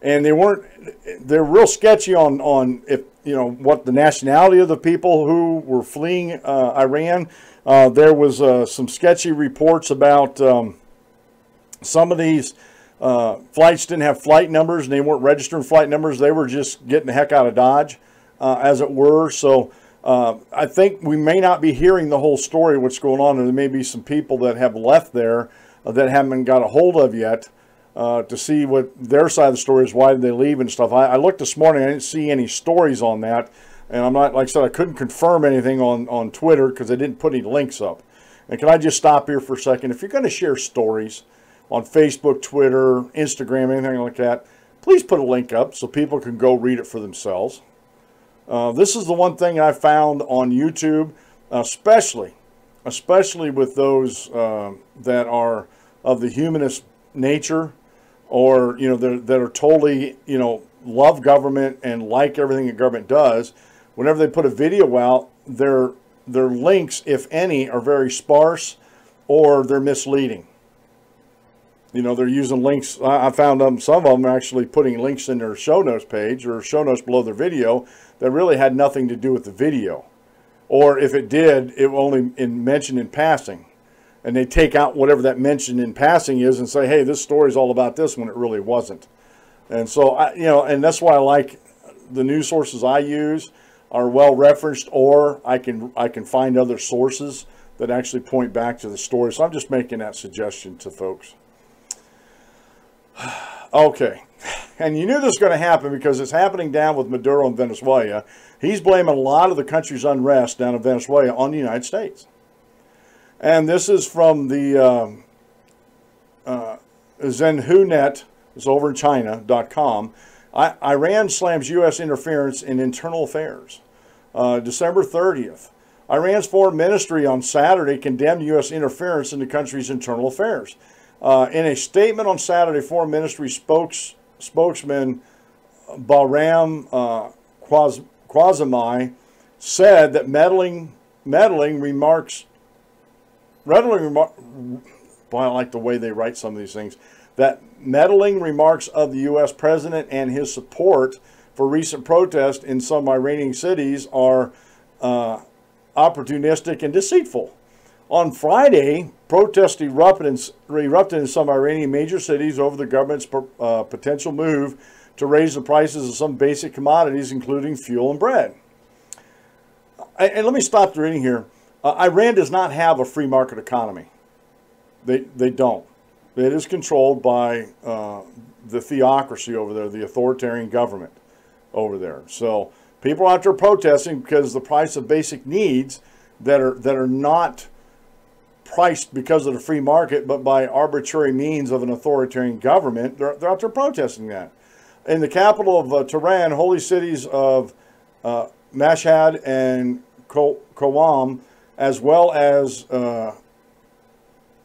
and they're real sketchy on if what the nationality of the people who were fleeing Iran. There was some sketchy reports about some of these flights didn't have flight numbers, and they weren't registering flight numbers. They were just getting the heck out of Dodge, as it were. So I think we may not be hearing the whole story, what's going on, and there may be some people that have left there that haven't got a hold of yet to see what their side of the story is. Why did they leave and stuff? I looked this morning. I didn't see any stories on that, and I'm not, like I said, I couldn't confirm anything on Twitter because they didn't put any links up. And can I just stop here for a second? If you're going to share stories on Facebook, Twitter, Instagram, anything like that, please put a link up so people can go read it for themselves. This is the one thing I found on YouTube, especially with those that are of the humanist nature, or that are totally love government and like everything the government does. Whenever they put a video out, their links, if any, are very sparse or they're misleading. They're using links. I found some of them are actually putting links in their show notes page or show notes below their video that really had nothing to do with the video. Or if it did, it will only mention in passing. And they take out whatever that mention in passing is and say, hey, this story is all about this, when it really wasn't. And so, and that's why I like the news sources I use are well referenced, or I can find other sources that actually point back to the story. So I'm just making that suggestion to folks. Okay. And you knew this was going to happen because it's happening down with Maduro in Venezuela. He's blaming a lot of the country's unrest down in Venezuela on the United States. And this is from the Zenhunet, it's over in China.com. Iran slams U.S. interference in internal affairs. December 30th. Iran's foreign ministry on Saturday condemned U.S. interference in the country's internal affairs. In a statement on Saturday, foreign ministry spokesman Bahram Khwarizmi said that meddling remarks, boy, I like the way they write some of these things, that meddling remarks of the U.S. president and his support for recent protests in some Iranian cities are opportunistic and deceitful. On Friday, protests erupted in some Iranian major cities over the government's potential move to raise the prices of some basic commodities, including fuel and bread. And let me stop the reading here. Iran does not have a free market economy. They don't. It is controlled by the theocracy over there, the authoritarian government over there. So people are out there protesting because the price of basic needs that are not priced because of the free market, but by arbitrary means of an authoritarian government, they're out there protesting that. In the capital of Tehran, holy cities of Mashhad and Qom, as well as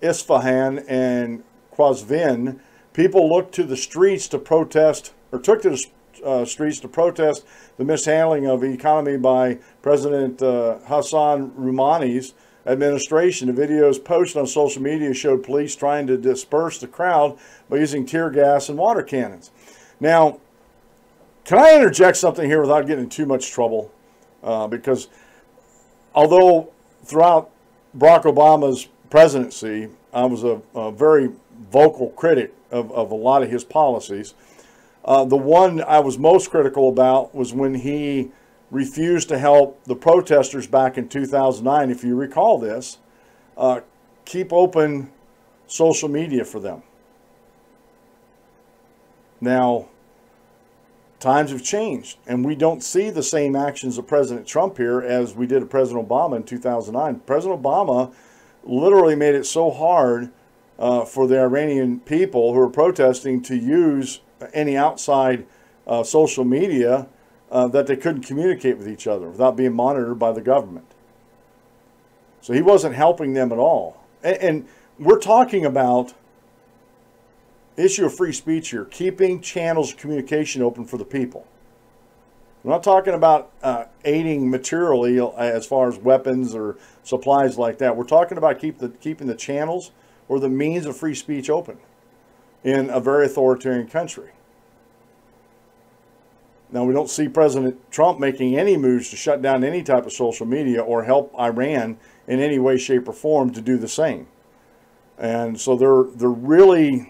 Isfahan and Qazvin, people looked to the streets to protest, or took to the streets to protest the mishandling of the economy by President Hassan Rouhani's administration. The videos posted on social media showed police trying to disperse the crowd by using tear gas and water cannons. Now, can I interject something here without getting in too much trouble? Because although throughout Barack Obama's presidency, I was a very vocal critic of a lot of his policies. The one I was most critical about was when he refused to help the protesters back in 2009, if you recall this, keep open social media for them. Now, times have changed, and we don't see the same actions of President Trump here as we did of President Obama in 2009. President Obama literally made it so hard for the Iranian people who are protesting to use any outside social media that they couldn't communicate with each other without being monitored by the government. So he wasn't helping them at all. And we're talking about issue of free speech here, keeping channels of communication open for the people. We're not talking about aiding materially as far as weapons or supplies like that. We're talking about keeping the channels or the means of free speech open in a very authoritarian country. Now, we don't see President Trump making any moves to shut down any type of social media or help Iran in any way, shape, or form to do the same. And so they're really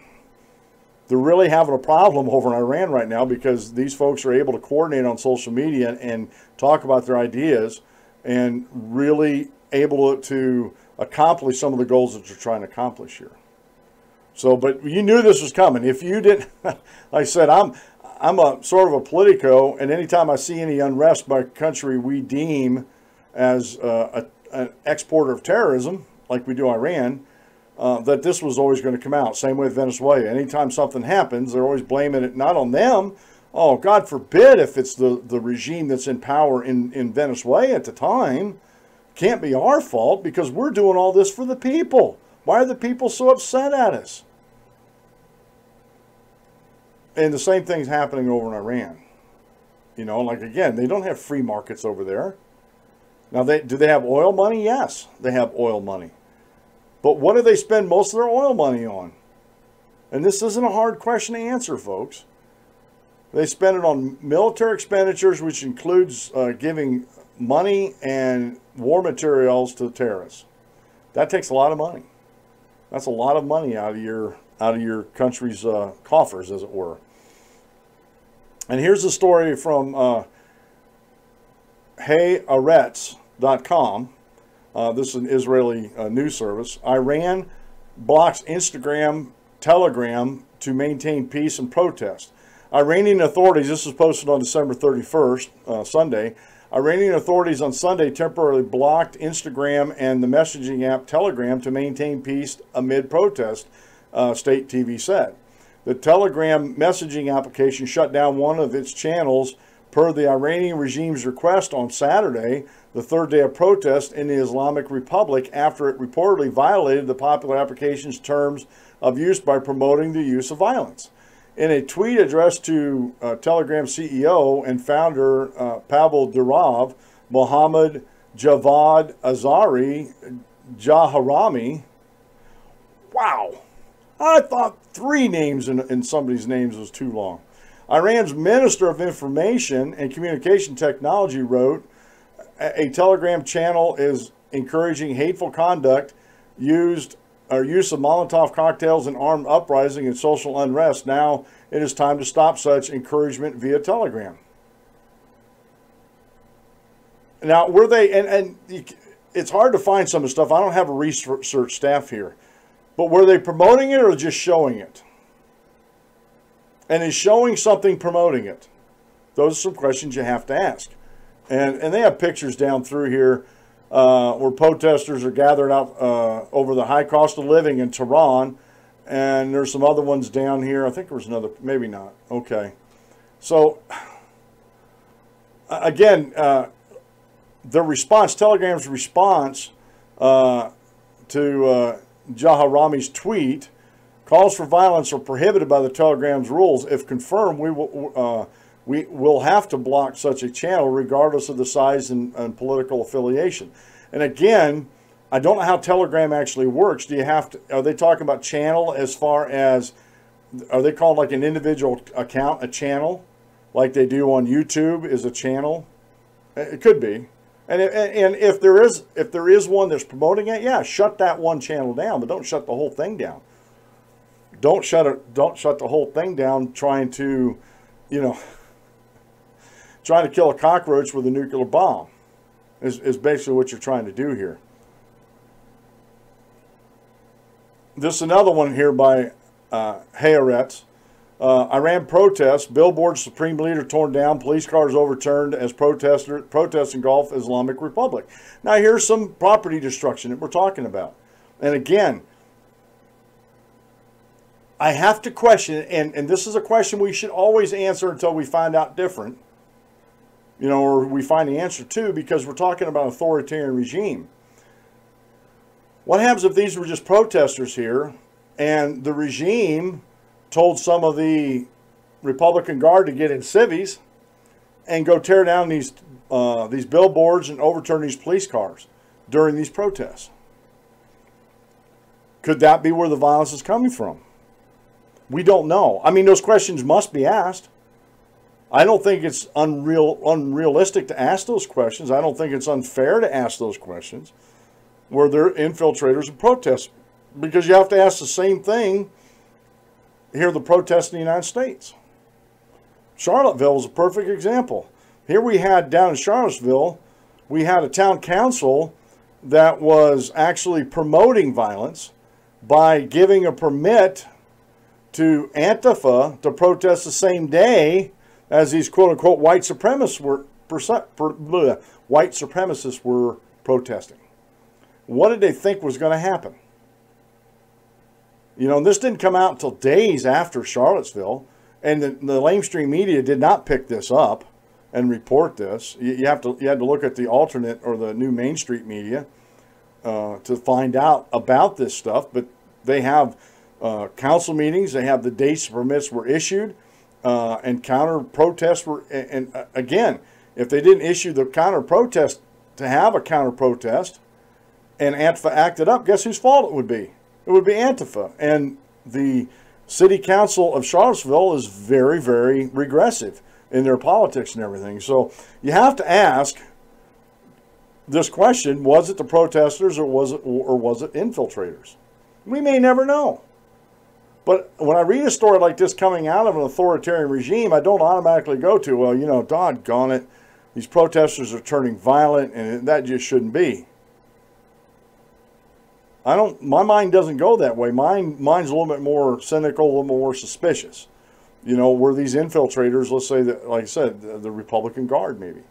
having a problem over in Iran right now because these folks are able to coordinate on social media and talk about their ideas and really able to accomplish some of the goals that you're trying to accomplish here. So, but you knew this was coming. If you didn't, like I said, I'm a sort of a politico, and anytime I see any unrest by a country we deem as an exporter of terrorism, like we do Iran, that this was always going to come out. Same with Venezuela. Anytime something happens, they're always blaming it not on them. Oh, God forbid if it's the regime that's in power in Venezuela at the time. Can't be our fault because we're doing all this for the people. Why are the people so upset at us? And the same thing's happening over in Iran. You know, like again, they don't have free markets over there. Now, do they have oil money? Yes, they have oil money. But what do they spend most of their oil money on? And this isn't a hard question to answer, folks. They spend it on military expenditures, which includes giving money and war materials to the terrorists. That takes a lot of money. That's a lot of money out of your country's coffers, as it were. And here's a story from Haaretz.com. This is an Israeli news service. Iran blocks Instagram, Telegram to maintain peace and protest. Iranian authorities, this was posted on December 31st, Sunday. Iranian authorities on Sunday temporarily blocked Instagram and the messaging app Telegram to maintain peace amid protest, state TV said. The Telegram messaging application shut down one of its channels per the Iranian regime's request on Saturday, the third day of protest in the Islamic Republic, after it reportedly violated the popular application's terms of use by promoting the use of violence. In a tweet addressed to Telegram CEO and founder Pavel Durov, Mohammad-Javad Azari Jaharami, wow, I thought 3 names in somebody's names was too long. Iran's Minister of Information and Communication Technology wrote, a Telegram channel is encouraging hateful conduct, use of Molotov cocktails and armed uprising and social unrest. Now it is time to stop such encouragement via Telegram. Now, were they, and it's hard to find some of the stuff. I don't have a research staff here. But were they promoting it or just showing it? And is showing something promoting it? Those are some questions you have to ask. And they have pictures down through here where protesters are gathered out over the high cost of living in Tehran. And there's some other ones down here. I think there was another, maybe not. Okay. So, again, the response, Telegram's response to Jaharami's tweet, calls for violence are prohibited by the Telegram's rules. If confirmed, we will have to block such a channel regardless of the size and political affiliation. And again, I don't know how Telegram actually works. Do you have to, are they talking about channel as far as, are they called like an individual account, a channel, like they do on YouTube is a channel? It could be. And if there is one that's promoting it, yeah, shut that one channel down, but don't shut the whole thing down. Don't shut the whole thing down trying to, trying to kill a cockroach with a nuclear bomb is basically what you're trying to do here. This is another one here by Haaretz. Iran protests, billboards, Supreme Leader torn down, police cars overturned as protests engulf Islamic Republic. Now here's some property destruction that we're talking about. And again, I have to question, and this is a question we should always answer until we find out different, or we find the answer to, because we're talking about an authoritarian regime. What happens if these were just protesters here and the regime told some of the Republican Guard to get in civvies and go tear down these billboards and overturn these police cars during these protests? Could that be where the violence is coming from? We don't know. I mean, those questions must be asked. I don't think it's unrealistic to ask those questions. I don't think it's unfair to ask those questions where they're infiltrators and protests, because you have to ask the same thing here, the protests in the United States. Charlottesville is a perfect example. Here we had, down in Charlottesville, we had a town council that was actually promoting violence by giving a permit to Antifa to protest the same day as these quote-unquote white supremacists were protesting. What did they think was going to happen? This didn't come out until days after Charlottesville, and the lamestream media did not pick this up and report this. You had to look at the alternate or the new Main Street media to find out about this stuff. But they have council meetings. They have the dates permits were issued, and counter protests were. And again, if they didn't issue the counter protest to have a counter protest, and Antifa acted up, guess whose fault it would be? It would be Antifa. And the city council of Charlottesville is very, very regressive in their politics and everything. So you have to ask, this question: was it the protesters, or was it infiltrators? We may never know. But when I read a story like this coming out of an authoritarian regime, I don't automatically go to, well, you know, doggone it, these protesters are turning violent, and that just shouldn't be. My mind doesn't go that way. Mine's a little bit more cynical, a little more suspicious. You know, were these infiltrators, let's say that, like I said, the Republican Guard maybe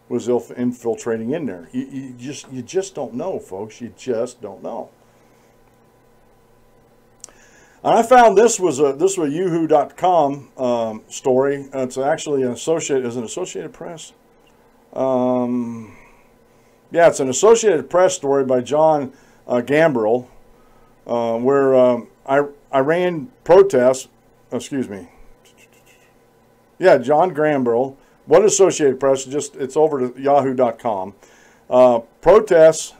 was infiltrating in there. You just don't know, folks. You just don't know. And I found this was a Yahoo.com story. It's actually an Associated Press. Yeah, it's an Associated Press story by John Gambrill, where Iran protests. Excuse me. Yeah, John Gambrill. What Associated Press? It's over to Yahoo.com. Protests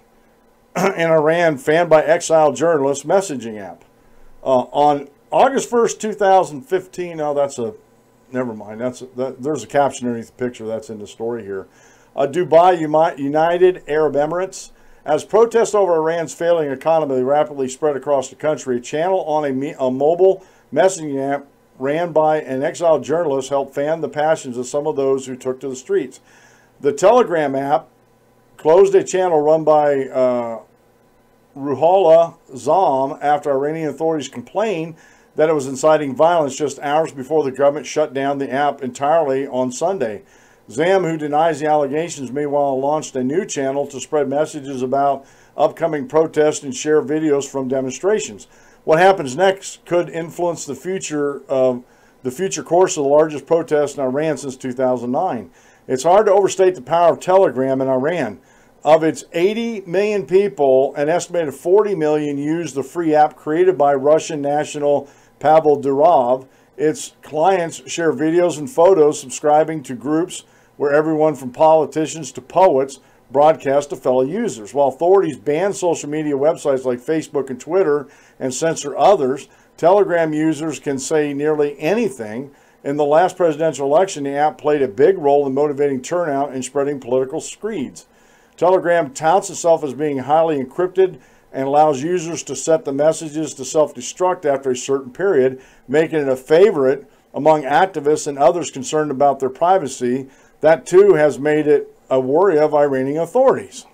in Iran fanned by exiled journalists messaging app. On August 1st, 2015, never mind. There's a caption underneath the picture that's in the story here. Dubai, United Arab Emirates. As protests over Iran's failing economy rapidly spread across the country, a channel on a mobile messaging app ran by an exiled journalist helped fan the passions of some of those who took to the streets. The Telegram app closed a channel run by Ruhollah Zam after Iranian authorities complained that it was inciting violence just hours before the government shut down the app entirely on Sunday. Zam, who denies the allegations, meanwhile launched a new channel to spread messages about upcoming protests and share videos from demonstrations. What happens next could influence the future course of the largest protest in Iran since 2009. It's hard to overstate the power of Telegram in Iran. Of its 80 million people, an estimated 40 million use the free app created by Russian national Pavel Durov. Its clients share videos and photos, subscribing to groups where everyone from politicians to poets broadcast to fellow users. While authorities ban social media websites like Facebook and Twitter and censor others, Telegram users can say nearly anything. In the last presidential election, the app played a big role in motivating turnout and spreading political screeds. Telegram touts itself as being highly encrypted and allows users to set the messages to self-destruct after a certain period, making it a favorite among activists and others concerned about their privacy. That too has made it a worry of Iranian authorities.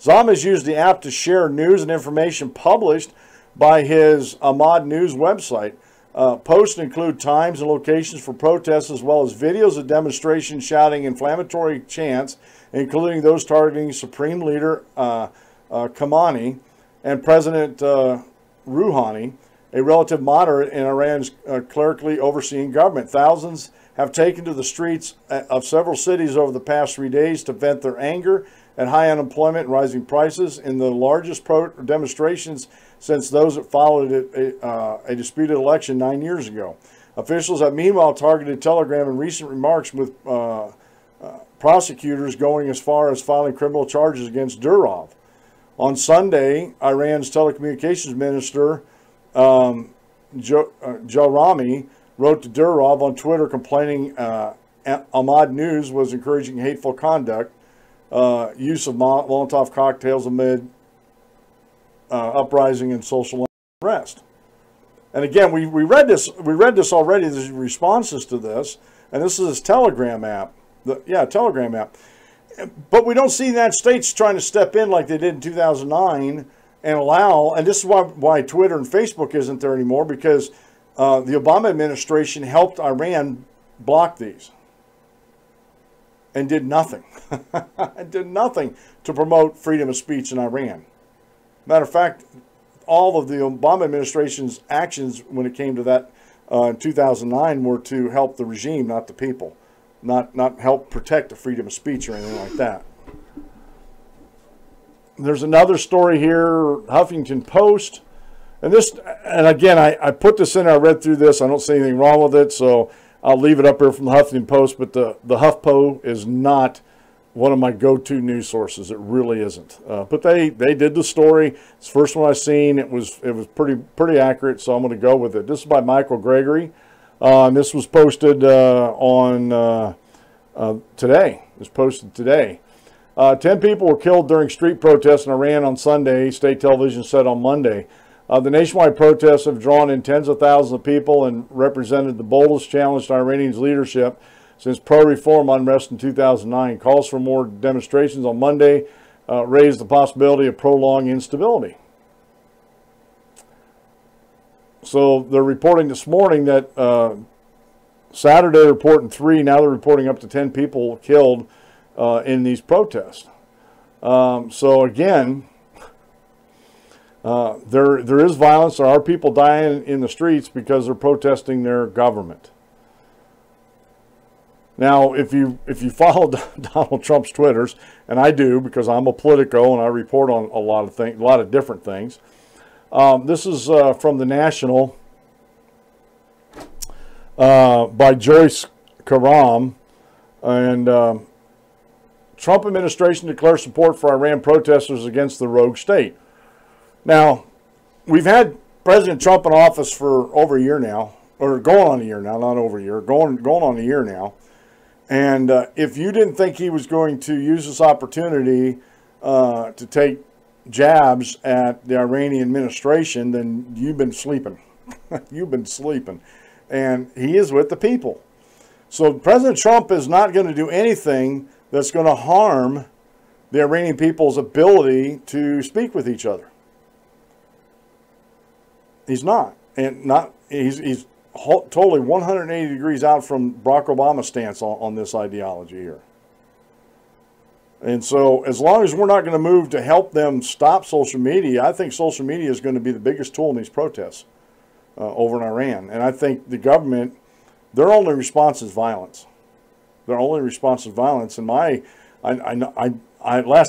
Zam has used the app to share news and information published by his Ahmad News website. Posts include times and locations for protests, as well as videos of demonstrations shouting inflammatory chants, including those targeting Supreme Leader Khamenei and President Rouhani, a relative moderate in Iran's clerically overseeing government. Thousands have taken to the streets of several cities over the past 3 days to vent their anger at high unemployment and rising prices in the largest demonstrations since those that followed a disputed election 9 years ago. Officials have meanwhile targeted Telegram in recent remarks, with prosecutors going as far as filing criminal charges against Durov. On Sunday, Iran's telecommunications minister, Jarami, wrote to Durov on Twitter complaining Ahmad News was encouraging hateful conduct, use of Molotov cocktails amid uprising and social unrest. And again, we read this already. There's responses to this, and this is his Telegram app. Telegram app. But we don't see the United States trying to step in like they did in 2009 and allow. And this is why Twitter and Facebook isn't there anymore, because the Obama administration helped Iran block these and did nothing. Did nothing to promote freedom of speech in Iran. Matter of fact, all of the Obama administration's actions when it came to that in 2009 were to help the regime, not the people, not help protect the freedom of speech or anything like that. There's another story here, Huffington Post, and again, I put this in. I read through this. I don't see anything wrong with it, so I'll leave it up here from the Huffington Post. But the HuffPo is not one of my go-to news sources. It really isn't. But they did the story. It's the first one I've seen. It was pretty accurate, so I'm going to go with it. This is by Michael Gregory. And this was posted on today. It was posted today. 10 people were killed during street protests in Iran on Sunday, state television said on Monday. The nationwide protests have drawn in tens of thousands of people and represented the boldest challenge to Iranians' leadership since pro-reform unrest in 2009. Calls for more demonstrations on Monday raised the possibility of prolonged instability. So they're reporting this morning that Saturday they're reporting 3, now they're reporting up to 10 people killed in these protests. So again, there is violence. There are people dying in the streets because they're protesting their government. Now, if you follow Donald Trump's Twitters, and I do because I'm a Politico and I report on a lot of things, a lot of different things. This is from the National by Joyce Karam, and Trump administration declares support for Iran protesters against the rogue state. Now, we've had President Trump in office for over a year now, or going on a year now, not over a year, going on a year now. And if you didn't think he was going to use this opportunity to take jabs at the Iranian administration, then you've been sleeping. You've been sleeping. And he is with the people. So President Trump is not going to do anything that's going to harm the Iranian people's ability to speak with each other. He's not. And he's totally 180 degrees out from Barack Obama's stance on this ideology here. And so as long as we're not going to move to help them stop social media, I think social media is going to be the biggest tool in these protests over in Iran. And I think the government, their only response is violence. Their only response is violence. And last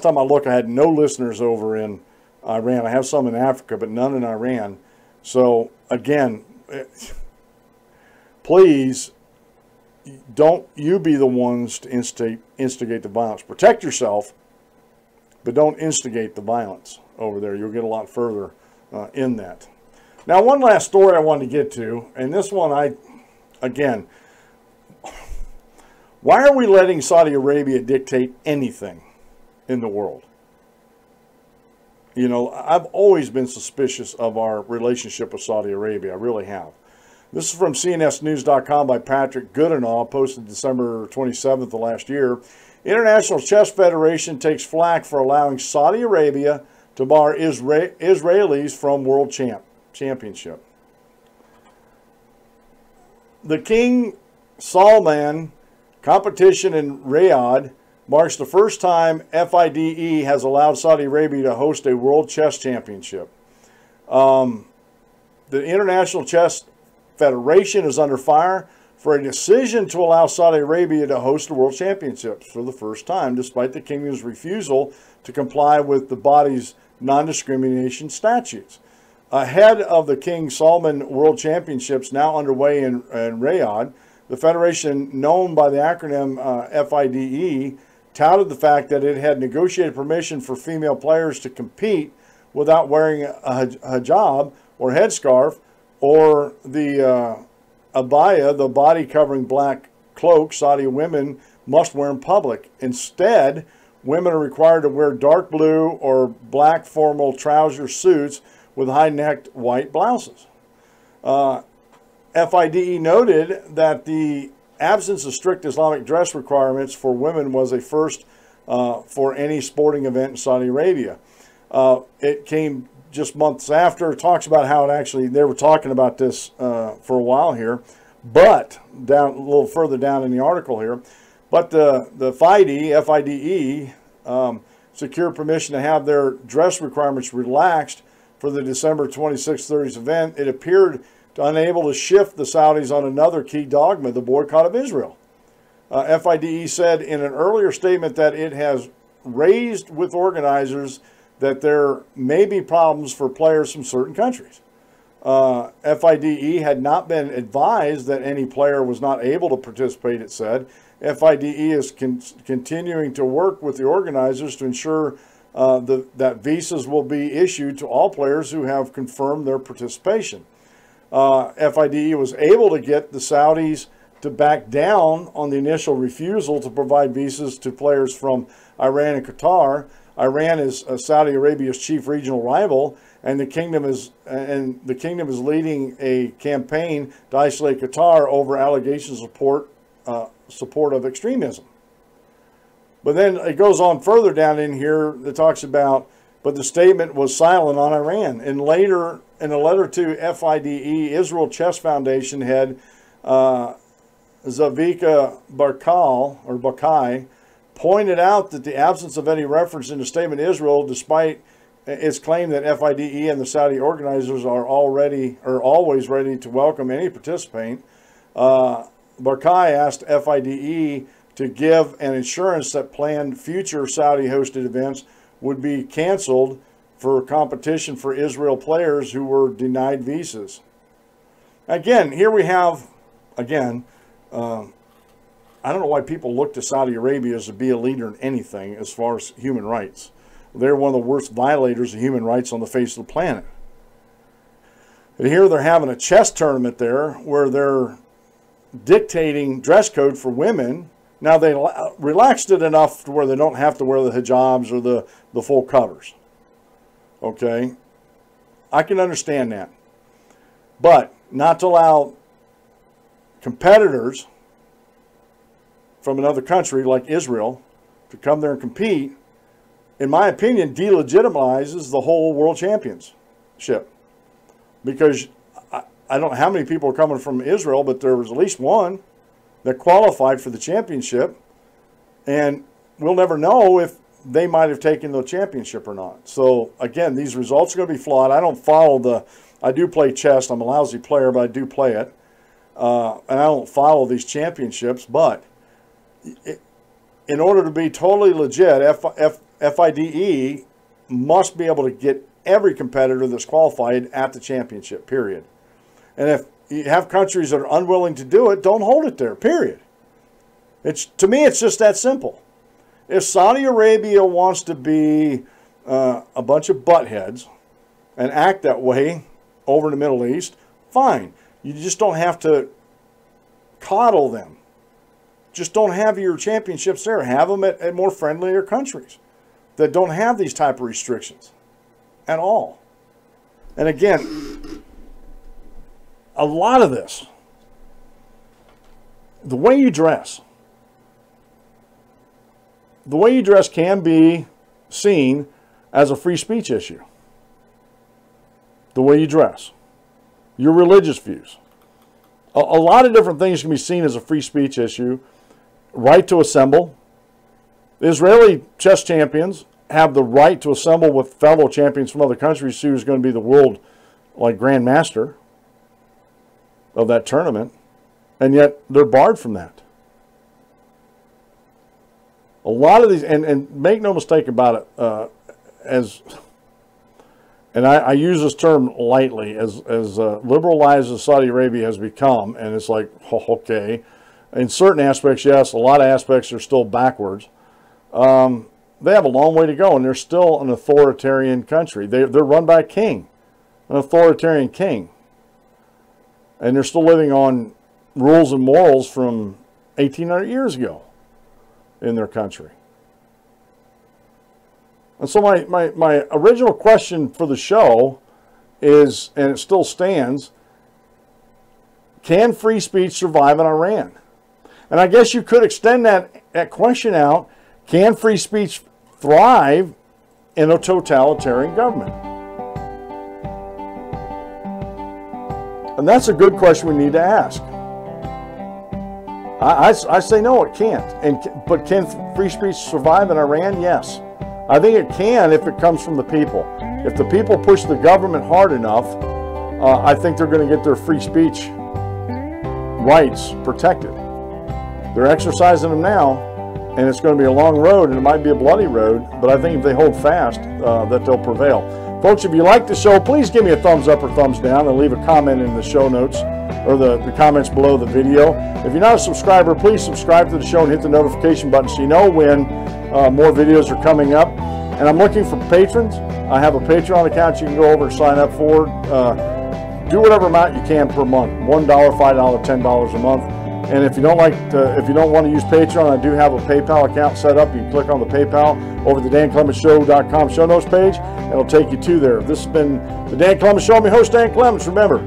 time I looked, I had no listeners over in Iran. I have some in Africa, but none in Iran. So again, please don't you be the ones to instigate the violence. Protect yourself, but don't instigate the violence over there. You'll get a lot further in that. Now, one last story I wanted to get to, and this one, again, why are we letting Saudi Arabia dictate anything in the world? You know, I've always been suspicious of our relationship with Saudi Arabia. I really have. This is from CNSnews.com by Patrick Goodenough, posted December 27th of last year. International Chess Federation takes flack for allowing Saudi Arabia to bar Israelis from World Championship. The King Salman competition in Riyadh marks the first time FIDE has allowed Saudi Arabia to host a World Chess Championship. The International Chess Federation is under fire for a decision to allow Saudi Arabia to host the World Championships for the first time, despite the kingdom's refusal to comply with the body's non-discrimination statutes. Ahead of the King Salman World Championships now underway in Riyadh, the federation, known by the acronym FIDE, touted the fact that it had negotiated permission for female players to compete without wearing a hijab or headscarf, or the abaya, the body covering black cloak Saudi women must wear in public. Instead, women are required to wear dark blue or black formal trouser suits with high-necked white blouses. FIDE noted that the absence of strict Islamic dress requirements for women was a first for any sporting event in Saudi Arabia. It came just months after. It talks about how it actually, they were talking about this for a while here, but down a little further down in the article here, but the FIDE secured permission to have their dress requirements relaxed for the December 26-30 event. It appeared unable to shift the Saudis on another key dogma, the boycott of Israel. FIDE said in an earlier statement that it has raised with organizers that there may be problems for players from certain countries. FIDE had not been advised that any player was not able to participate, it said. FIDE is continuing to work with the organizers to ensure that visas will be issued to all players who have confirmed their participation. FIDE was able to get the Saudis to back down on the initial refusal to provide visas to players from Iran and Qatar. Iran is Saudi Arabia's chief regional rival, and the kingdom is leading a campaign to isolate Qatar over allegations of support of extremism. But then it goes on further down in here that talks about, but the statement was silent on Iran. And later, in a letter to FIDE, Israel Chess Foundation head Zavika Barkai pointed out that the absence of any reference in the statement to Israel, despite its claim that FIDE and the Saudi organizers are always ready to welcome any participant, Barkai asked FIDE to give an assurance that planned future Saudi-hosted events would be canceled for competition for Israel players who were denied visas. Again, here we have, I don't know why people look to Saudi Arabia as to be a leader in anything as far as human rights. They're one of the worst violators of human rights on the face of the planet. And here they're having a chess tournament there where they're dictating dress code for women. Now they relaxed it enough to where they don't have to wear the hijabs or the full covers. Okay? I can understand that. But not to allow competitors from another country like Israel to come there and compete, in my opinion, delegitimizes the whole world championship. Because I don't know how many people are coming from Israel, but there was at least one that qualified for the championship, and we'll never know if they might have taken the championship or not. So again, these results are going to be flawed. I don't follow I do play chess. I'm a lousy player, but I do play it. And I don't follow these championships, but in order to be totally legit, FIDE must be able to get every competitor that's qualified at the championship, period. And if you have countries that are unwilling to do it, don't hold it there, period. To me, it's just that simple. If Saudi Arabia wants to be a bunch of buttheads and act that way over in the Middle East, fine. You just don't have to coddle them. Just don't have your championships there. Have them at more friendlier countries that don't have these type of restrictions at all. And again, a lot of this, the way you dress can be seen as a free speech issue. The way you dress, your religious views. A lot of different things can be seen as a free speech issue. Right to assemble. Israeli chess champions have the right to assemble with fellow champions from other countries, who's going to be the world grandmaster of that tournament, and yet they're barred from that. A lot of these, and make no mistake about it, and I use this term lightly, as liberalized as Saudi Arabia has become, and it's like, oh, okay, in certain aspects, yes, a lot of aspects are still backwards. They have a long way to go, and they're still an authoritarian country. They're run by a king, an authoritarian king. And they're still living on rules and morals from 1,800 years ago in their country. And so my original question for the show is, and it still stands, can free speech survive in Iran? And I guess you could extend that question out. Can free speech thrive in a totalitarian government? And that's a good question we need to ask. I say no, it can't. But can free speech survive in Iran? Yes. I think it can if it comes from the people. If the people push the government hard enough, I think they're going to get their free speech rights protected. They're exercising them now, and it's going to be a long road, and it might be a bloody road, but I think if they hold fast, that they'll prevail. Folks, if you like the show, please give me a thumbs up or thumbs down and leave a comment in the show notes or the comments below the video. If you're not a subscriber, please subscribe to the show and hit the notification button so you know when more videos are coming up. And I'm looking for patrons. I have a Patreon account you can go over and sign up for. Do whatever amount you can per month. $1, $5, $10 a month. And if you don't if you don't want to use Patreon, I do have a PayPal account set up. You can click on the PayPal over the DanClementsShow.com show notes page, and it'll take you to there. This has been the Dan Clements Show. I'm your host, Dan Clements. Remember,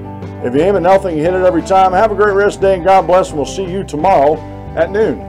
if you aim at nothing, you hit it every time. Have a great rest of the day, and God bless, and we'll see you tomorrow at noon.